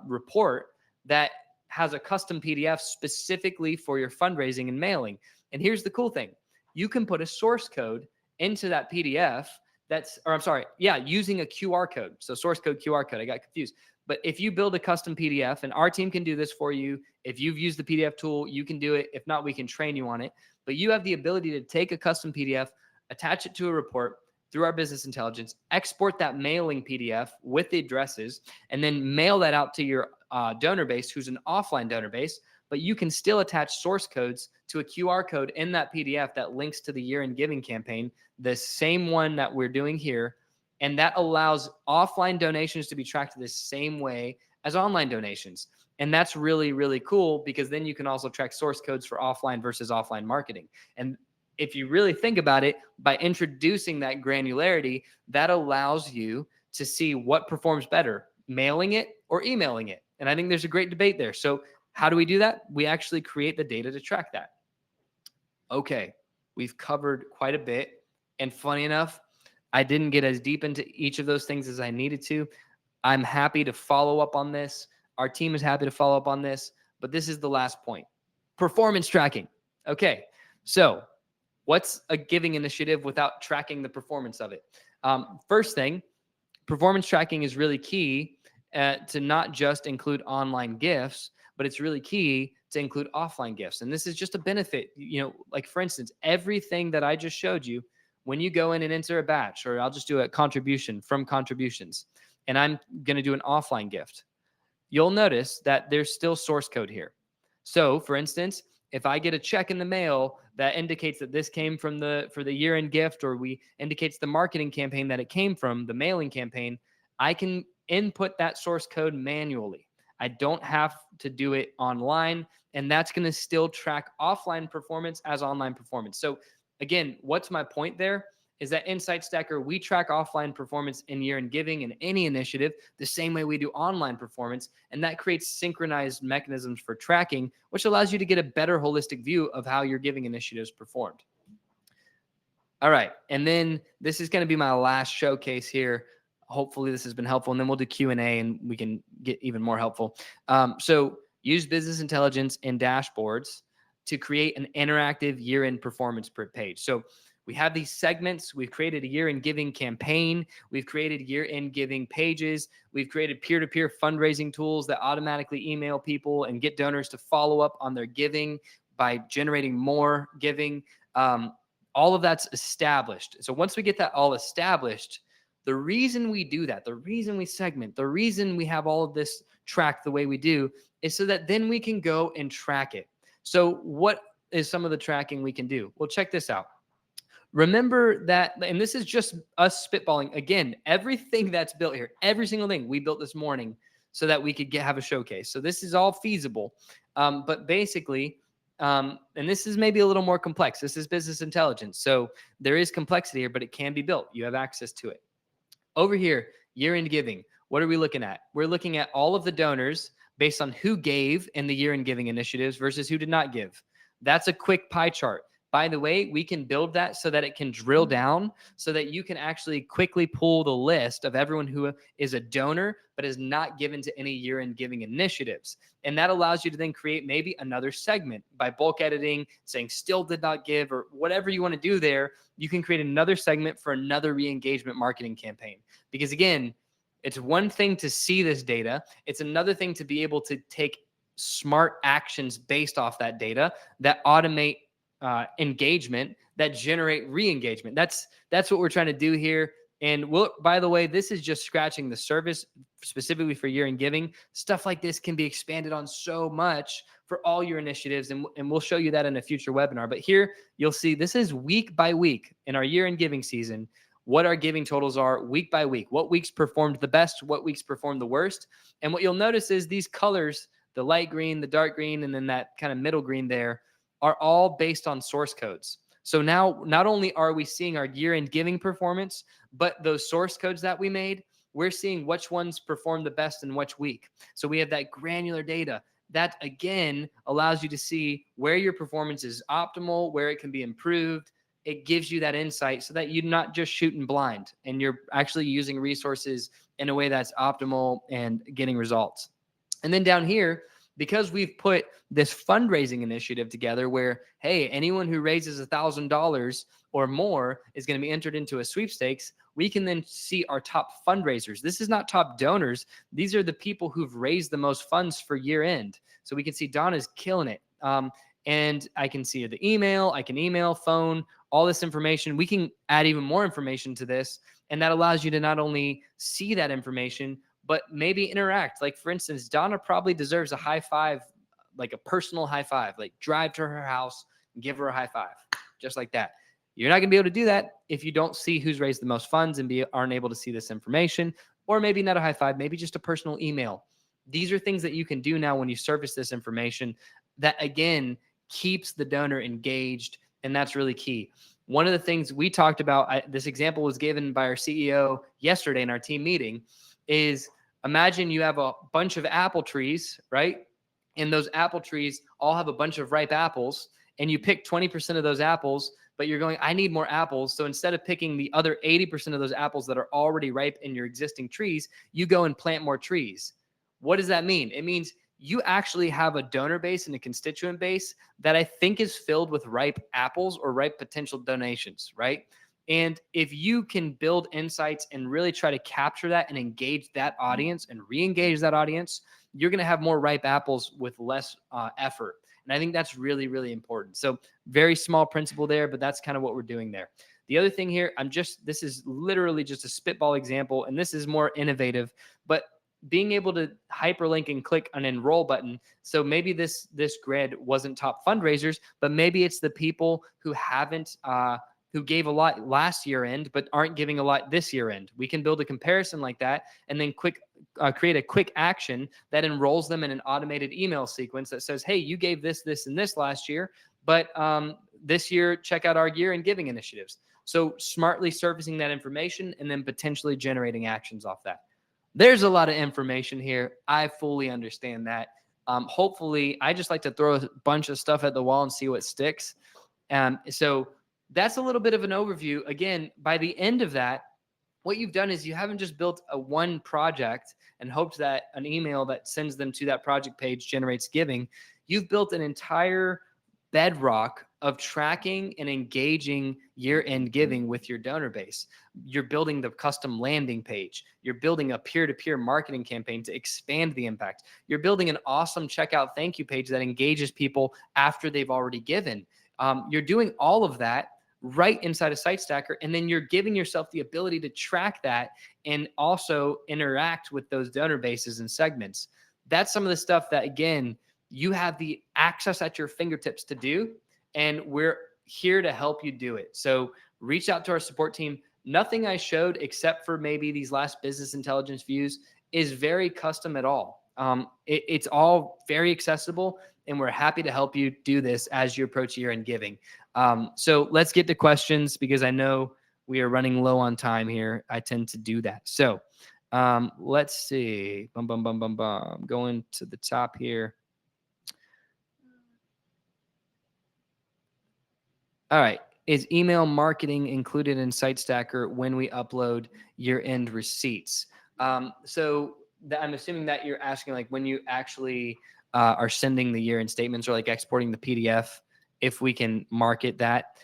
Speaker 1: report that has a custom PDF specifically for your fundraising and mailing. And here's the cool thing. You can put a source code into that PDF using a QR code. So source code, QR code, I got confused. But if you build a custom PDF, and our team can do this for you, if you've used the PDF tool, you can do it. If not, we can train you on it. But you have the ability to take a custom PDF, attach it to a report through our business intelligence, export that mailing PDF with the addresses, and then mail that out to your donor base, who's an offline donor base. But you can still attach source codes to a QR code in that PDF that links to the year-end giving campaign, the same one that we're doing here. And that allows offline donations to be tracked the same way as online donations. And that's really, really cool because then you can also track source codes for offline versus offline marketing. And if you really think about it, by introducing that granularity, that allows you to see what performs better, mailing it or emailing it. And I think there's a great debate there. So how do we do that? We actually create the data to track that. Okay, we've covered quite a bit. And funny enough, I didn't get as deep into each of those things as I needed to. I'm happy to follow up on this. Our team is happy to follow up on this, but this is the last point. Performance tracking. Okay, so what's a giving initiative without tracking the performance of it? First thing, performance tracking is really key to not just include online gifts, but it's really key to include offline gifts. And this is just a benefit, like for instance, everything that I just showed you, when you go in and enter a batch, or I'll just do a contribution from contributions, and I'm going to do an offline gift, you'll notice that there's still source code here. So for instance, if I get a check in the mail that indicates that this came from for the year-end gift, or indicates the marketing campaign that it came from, the mailing campaign, I can input that source code manually. I don't have to do it online. And that's going to still track offline performance as online performance. So again, what's my point there? Is that Insight Stacker, we track offline performance in year-end giving in any initiative the same way we do online performance. And that creates synchronized mechanisms for tracking, which allows you to get a better holistic view of how your giving initiatives performed. All right. And then this is going to be my last showcase here. Hopefully this has been helpful. And then we'll do Q&A and we can get even more helpful. So use business intelligence and dashboards to create an interactive year-end performance page. So we have these segments. We've created a year-end giving campaign. We've created year-end giving pages. We've created peer-to-peer fundraising tools that automatically email people and get donors to follow up on their giving by generating more giving. All of that's established. So once we get that all established, the reason we do that, the reason we segment, the reason we have all of this tracked the way we do is so that then we can go and track it. So what is some of the tracking we can do? Well, check this out. Remember that, and this is just us spitballing. Again, everything that's built here, every single thing we built this morning so that we could have a showcase. So this is all feasible. But basically, and this is maybe a little more complex. This is business intelligence. So there is complexity here, but it can be built. You have access to it. Over here, year-end giving. What are we looking at? We're looking at all of the donors based on who gave in the year-end giving initiatives versus who did not give. That's a quick pie chart. By the way, we can build that so that it can drill down so that you can actually quickly pull the list of everyone who is a donor but is not given to any year-end giving initiatives. And that allows you to then create maybe another segment by bulk editing, saying still did not give, or whatever you want to do there. You can create another segment for another re-engagement marketing campaign. Because again, it's one thing to see this data. It's another thing to be able to take smart actions based off that data that automate engagement, that generate re-engagement. That's what we're trying to do here. And by the way, this is just scratching the surface specifically for year-end giving. Stuff like this can be expanded on so much for all your initiatives. And we'll show you that in a future webinar. But here you'll see this is week by week in our year-end giving season, what our giving totals are week by week, what weeks performed the best, what weeks performed the worst. And what you'll notice is these colors, the light green, the dark green, and then that kind of middle green there, are all based on source codes. So now not only are we seeing our year-end giving performance, but those source codes that we made, we're seeing which ones perform the best in which week. So we have that granular data that, again, allows you to see where your performance is optimal, where it can be improved. It gives you that insight so that you're not just shooting blind and you're actually using resources in a way that's optimal and getting results. And then down here, because we've put this fundraising initiative together where, hey, anyone who raises $1,000 or more is going to be entered into a sweepstakes, we can then see our top fundraisers. This is not top donors. These are the people who've raised the most funds for year end. So we can see Donna's killing it. And I can see the email, I can email, phone, all this information. We can add even more information to this. And that allows you to not only see that information, but maybe interact. Like, for instance, Donna probably deserves a high five, like a personal high five, like drive to her house and give her a high five, just like that. You're not going to be able to do that if you don't see who's raised the most funds and aren't able to see this information, or maybe not a high five, maybe just a personal email. These are things that you can do now when you surface this information that, again, keeps the donor engaged, and that's really key. One of the things we talked about, this example was given by our CEO yesterday in our team meeting, is imagine you have a bunch of apple trees, right? And those apple trees all have a bunch of ripe apples, and you pick 20% of those apples, but you're going, I need more apples. So instead of picking the other 80% of those apples that are already ripe in your existing trees, you go and plant more trees. What does that mean? It means you actually have a donor base and a constituent base that I think is filled with ripe apples or ripe potential donations, right? And if you can build insights and really try to capture that and engage that audience and re-engage that audience, you're going to have more ripe apples with less effort. And I think that's really, really important. So very small principle there, but that's kind of what we're doing there. The other thing here, this is literally just a spitball example, and this is more innovative, but being able to hyperlink and click an enroll button. So maybe this grid wasn't top fundraisers, but maybe it's the people who haven't who gave a lot last year end, but aren't giving a lot this year end. We can build a comparison like that and then create a quick action that enrolls them in an automated email sequence that says, hey, you gave this, this, and this last year, but this year, check out our year end giving initiatives. So smartly surfacing that information and then potentially generating actions off that. There's a lot of information here. I fully understand that. Hopefully, I just like to throw a bunch of stuff at the wall and see what sticks. So that's a little bit of an overview. Again, by the end of that, what you've done is you haven't just built a one project and hoped that an email that sends them to that project page generates giving. You've built an entire bedrock of tracking and engaging year-end giving with your donor base. You're building the custom landing page. You're building a peer-to-peer marketing campaign to expand the impact. You're building an awesome checkout thank you page that engages people after they've already given. You're doing all of that right inside of SiteStacker, and then you're giving yourself the ability to track that and also interact with those donor bases and segments. That's some of the stuff that, again, you have the access at your fingertips to do, and we're here to help you do it. So reach out to our support team. Nothing I showed, except for maybe these last business intelligence views, is very custom at all. It's all very accessible, and we're happy to help you do this as you approach year-end giving. So let's get to questions, because I know we are running low on time here. I tend to do that. So let's see. Going to the top here. All right. Is email marketing included in SiteStacker when we upload year-end receipts? So I'm assuming that you're asking, like, when you actually are sending the year-end statements or like exporting the PDF, if we can market that.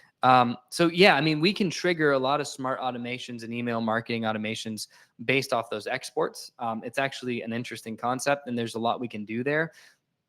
Speaker 1: So yeah, I mean, we can trigger a lot of smart automations and email marketing automations based off those exports. It's actually an interesting concept, and there's a lot we can do there.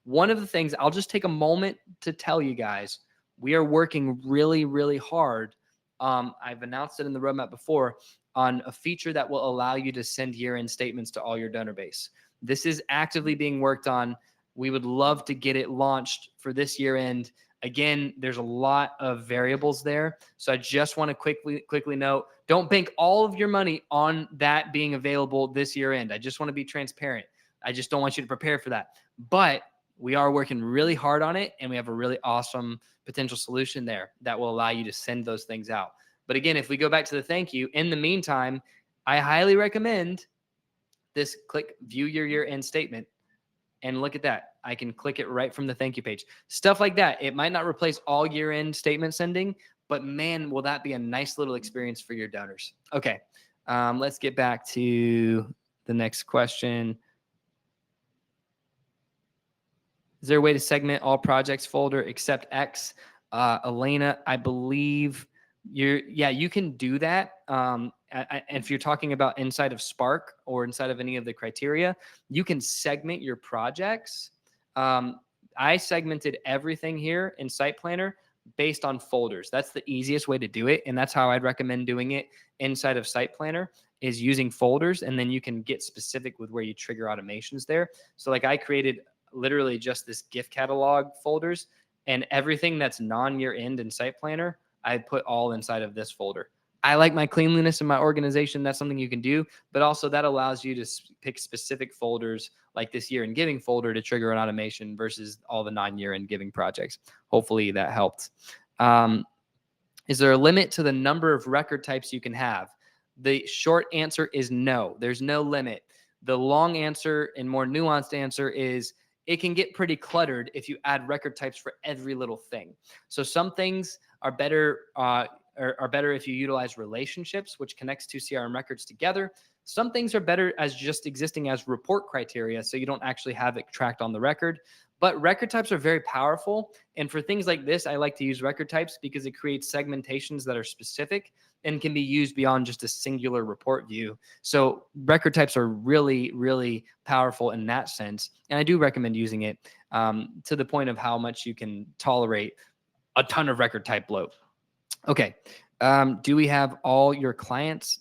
Speaker 1: One of the things, I'll just take a moment to tell you guys, we are working really, really hard. I've announced it in the roadmap before, on a feature that will allow you to send year-end statements to all your donor base. This is actively being worked on. We would love to get it launched for this year end. Again, there's a lot of variables there. So I just want to quickly note, don't bank all of your money on that being available this year end. I just want to be transparent. I just don't want you to prepare for that. But we are working really hard on it, and we have a really awesome potential solution there that will allow you to send those things out. But again, if we go back to the thank you, in the meantime, I highly recommend this. Click view your year-end statement, and look at that. I can click it right from the thank you page. Stuff like that. It might not replace all year-end statement sending, but man, will that be a nice little experience for your donors. Okay, let's get back to the next question. Is there a way to segment all projects folder except X? Elena, I believe you can do that. And if you're talking about inside of Spark or inside of any of the criteria, you can segment your projects. I segmented everything here in Site Planner based on folders. That's the easiest way to do it. And that's how I'd recommend doing it inside of Site Planner, is using folders. And then you can get specific with where you trigger automations there. So like I created literally just this gift catalog folders, and everything that's non-year end in Site Planner, I put all inside of this folder. I like my cleanliness in my organization. That's something you can do, but also that allows you to pick specific folders like this year in giving folder to trigger an automation versus all the non-year end giving projects. Hopefully that helped. Is there a limit to the number of record types you can have? The short answer is no, there's no limit. The long answer and more nuanced answer is it can get pretty cluttered if you add record types for every little thing. So some things are better if you utilize relationships, which connects two CRM records together. Some things are better as just existing as report criteria, so you don't actually have it tracked on the record. But record types are very powerful. And for things like this, I like to use record types because it creates segmentations that are specific and can be used beyond just a singular report view. So record types are really, really powerful in that sense. And I do recommend using it to the point of how much you can tolerate a ton of record type bloat. Okay. Do we have all your clients?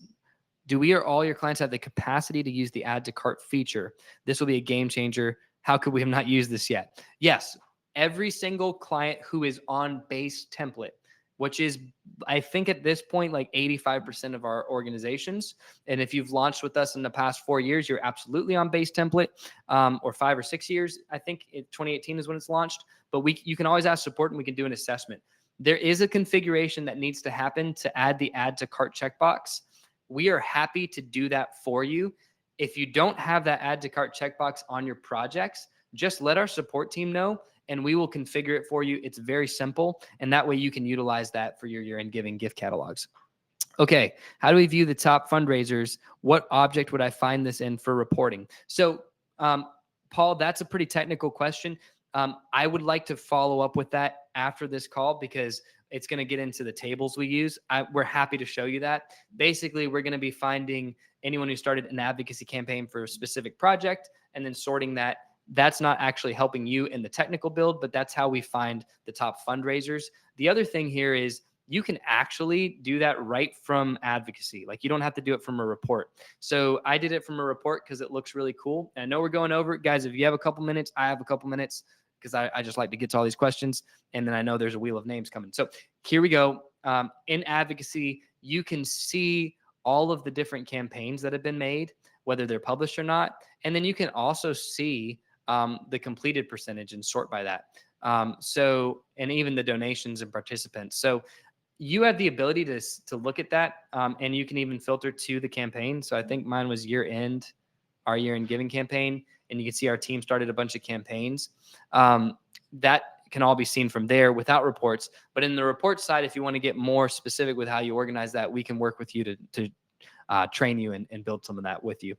Speaker 1: Do we or all your clients have the capacity to use the add to cart feature? This will be a game changer. How could we have not used this yet? Yes. Every single client who is on base template which is, I think at this point, like 85% of our organizations. And if you've launched with us in the past 4 years, you're absolutely on base template, or 5 or 6 years. I think 2018 is when it's launched, but you can always ask support and we can do an assessment. There is a configuration that needs to happen to add the add to cart checkbox. We are happy to do that for you. If you don't have that add to cart checkbox on your projects, just let our support team know and we will configure it for you. It's very simple. And that way you can utilize that for your year-end giving gift catalogs. Okay, how do we view the top fundraisers? What object would I find this in for reporting? So, Paul, that's a pretty technical question. I would like to follow up with that after this call because it's going to get into the tables we use. We're happy to show you that. Basically, we're going to be finding anyone who started an advocacy campaign for a specific project and then sorting that. That's not actually helping you in the technical build, but that's how we find the top fundraisers. The other thing here is you can actually do that right from advocacy. Like you don't have to do it from a report. So I did it from a report because it looks really cool. And I know we're going over it. Guys, if you have a couple minutes, I have a couple minutes because I just like to get to all these questions. And then I know there's a wheel of names coming. So here we go. In advocacy, you can see all of the different campaigns that have been made, whether they're published or not. And then you can also see the completed percentage and sort by that. And even the donations and participants. So you have the ability to look at that, and you can even filter to the campaign. So I think mine was our year-end giving campaign, and you can see our team started a bunch of campaigns. That can all be seen from there without reports. But in the report side, if you want to get more specific with how you organize that, we can work with you to train you and build some of that with you.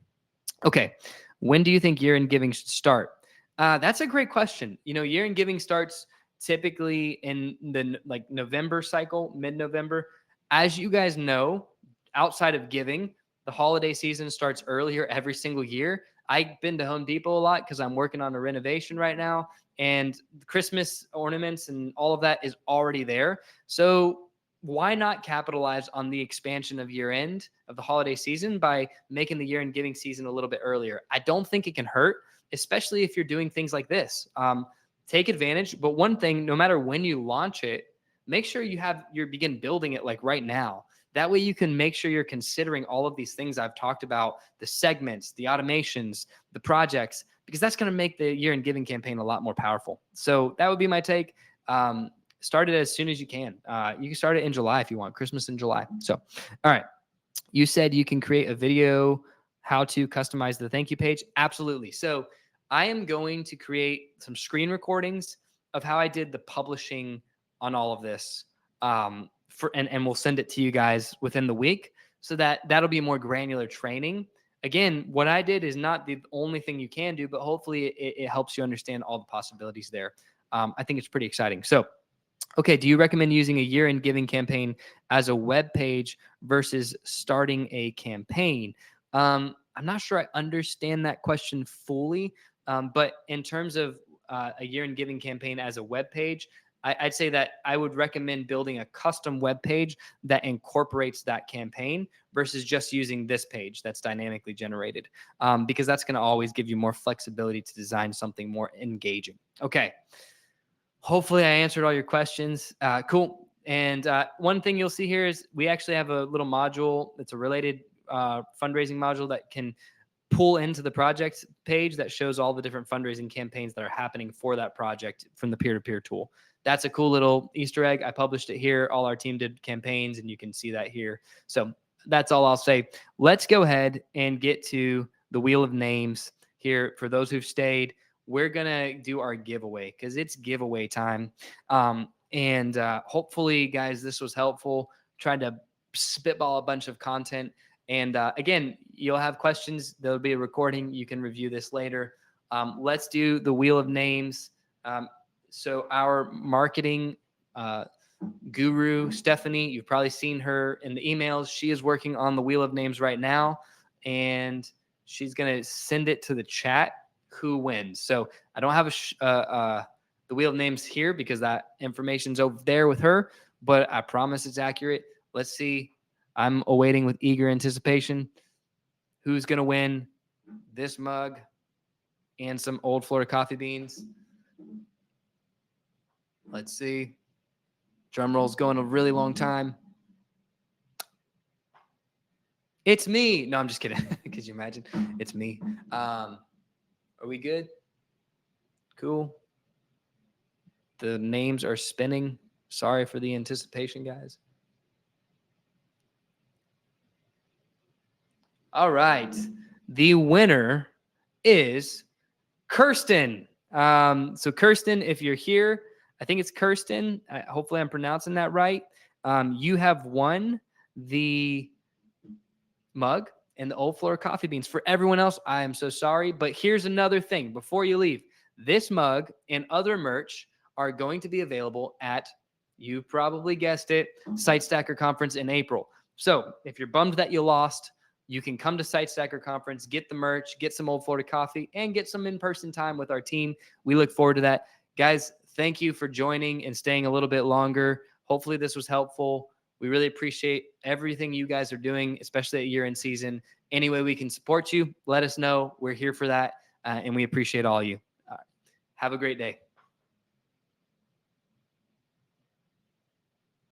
Speaker 1: Okay, when do you think year-end giving should start? That's a great question. Year-end giving starts typically in the November cycle, mid-November. As you guys know, outside of giving, the holiday season starts earlier every single year. I've been to Home Depot a lot because I'm working on a renovation right now, and Christmas ornaments and all of that is already there. So why not capitalize on the expansion of year-end of the holiday season by making the year-end giving season a little bit earlier? I don't think it can hurt, especially if you're doing things like this. Take advantage. But one thing, no matter when you launch it, make sure you begin building it like right now. That way you can make sure you're considering all of these things I've talked about, the segments, the automations, the projects, because that's going to make the year-end giving campaign a lot more powerful. So that would be my take. Start it as soon as you can. You can start it in July if you want, Christmas in July. So, all right. You said you can create a video, how to customize the thank you page. Absolutely. So I am going to create some screen recordings of how I did the publishing on all of this. And we'll send it to you guys within the week so that'll be more granular training. Again, what I did is not the only thing you can do, but hopefully it helps you understand all the possibilities there. I think it's pretty exciting. So, okay, do you recommend using a year-end giving campaign as a web page versus starting a campaign? I'm not sure I understand that question fully, but in terms of a year-end giving campaign as a web page, I'd say that I would recommend building a custom web page that incorporates that campaign versus just using this page that's dynamically generated, because that's going to always give you more flexibility to design something more engaging. Okay. Hopefully I answered all your questions. Cool. And one thing you'll see here is we actually have a little module that's a related fundraising module that can pull into the project page that shows all the different fundraising campaigns that are happening for that project from the peer-to-peer tool. That's a cool little Easter egg. I published it here. All our team did campaigns, and you can see that here. So that's all I'll say. Let's go ahead and get to the wheel of names here. For those who've stayed, we're going to do our giveaway because it's giveaway time. And hopefully, guys, this was helpful. Tried to spitball a bunch of content. And again, you'll have questions. There'll be a recording. You can review this later. Let's do the wheel of names. So our marketing guru, Stephanie, you've probably seen her in the emails. She is working on the wheel of names right now, and she's going to send it to the chat who wins. So I don't have the wheel of names here because that information's over there with her, but I promise it's accurate. Let's see. I'm awaiting with eager anticipation who's going to win this mug and some Old Florida coffee beans. Let's see. Drum roll's going a really long time. It's me. No, I'm just kidding. Could you imagine? It's me. Are we good? Cool. The names are spinning. Sorry for the anticipation, guys. All right. The winner is Kirsten. So Kirsten, if you're here, I think it's Kirsten. Hopefully I'm pronouncing that right. You have won the mug and the Old Floor coffee beans. For everyone else, I am so sorry. But here's another thing before you leave. This mug and other merch are going to be available at, you probably guessed it, Site Stacker Conference in April. So if you're bummed that you lost, you can come to Site Stacker Conference, get the merch, get some Old Florida coffee, and get some in-person time with our team. We look forward to that. Guys, thank you for joining and staying a little bit longer. Hopefully this was helpful. We really appreciate everything you guys are doing, especially at year-end season. Any way we can support you, let us know. We're here for that, and we appreciate all you. Have a great day.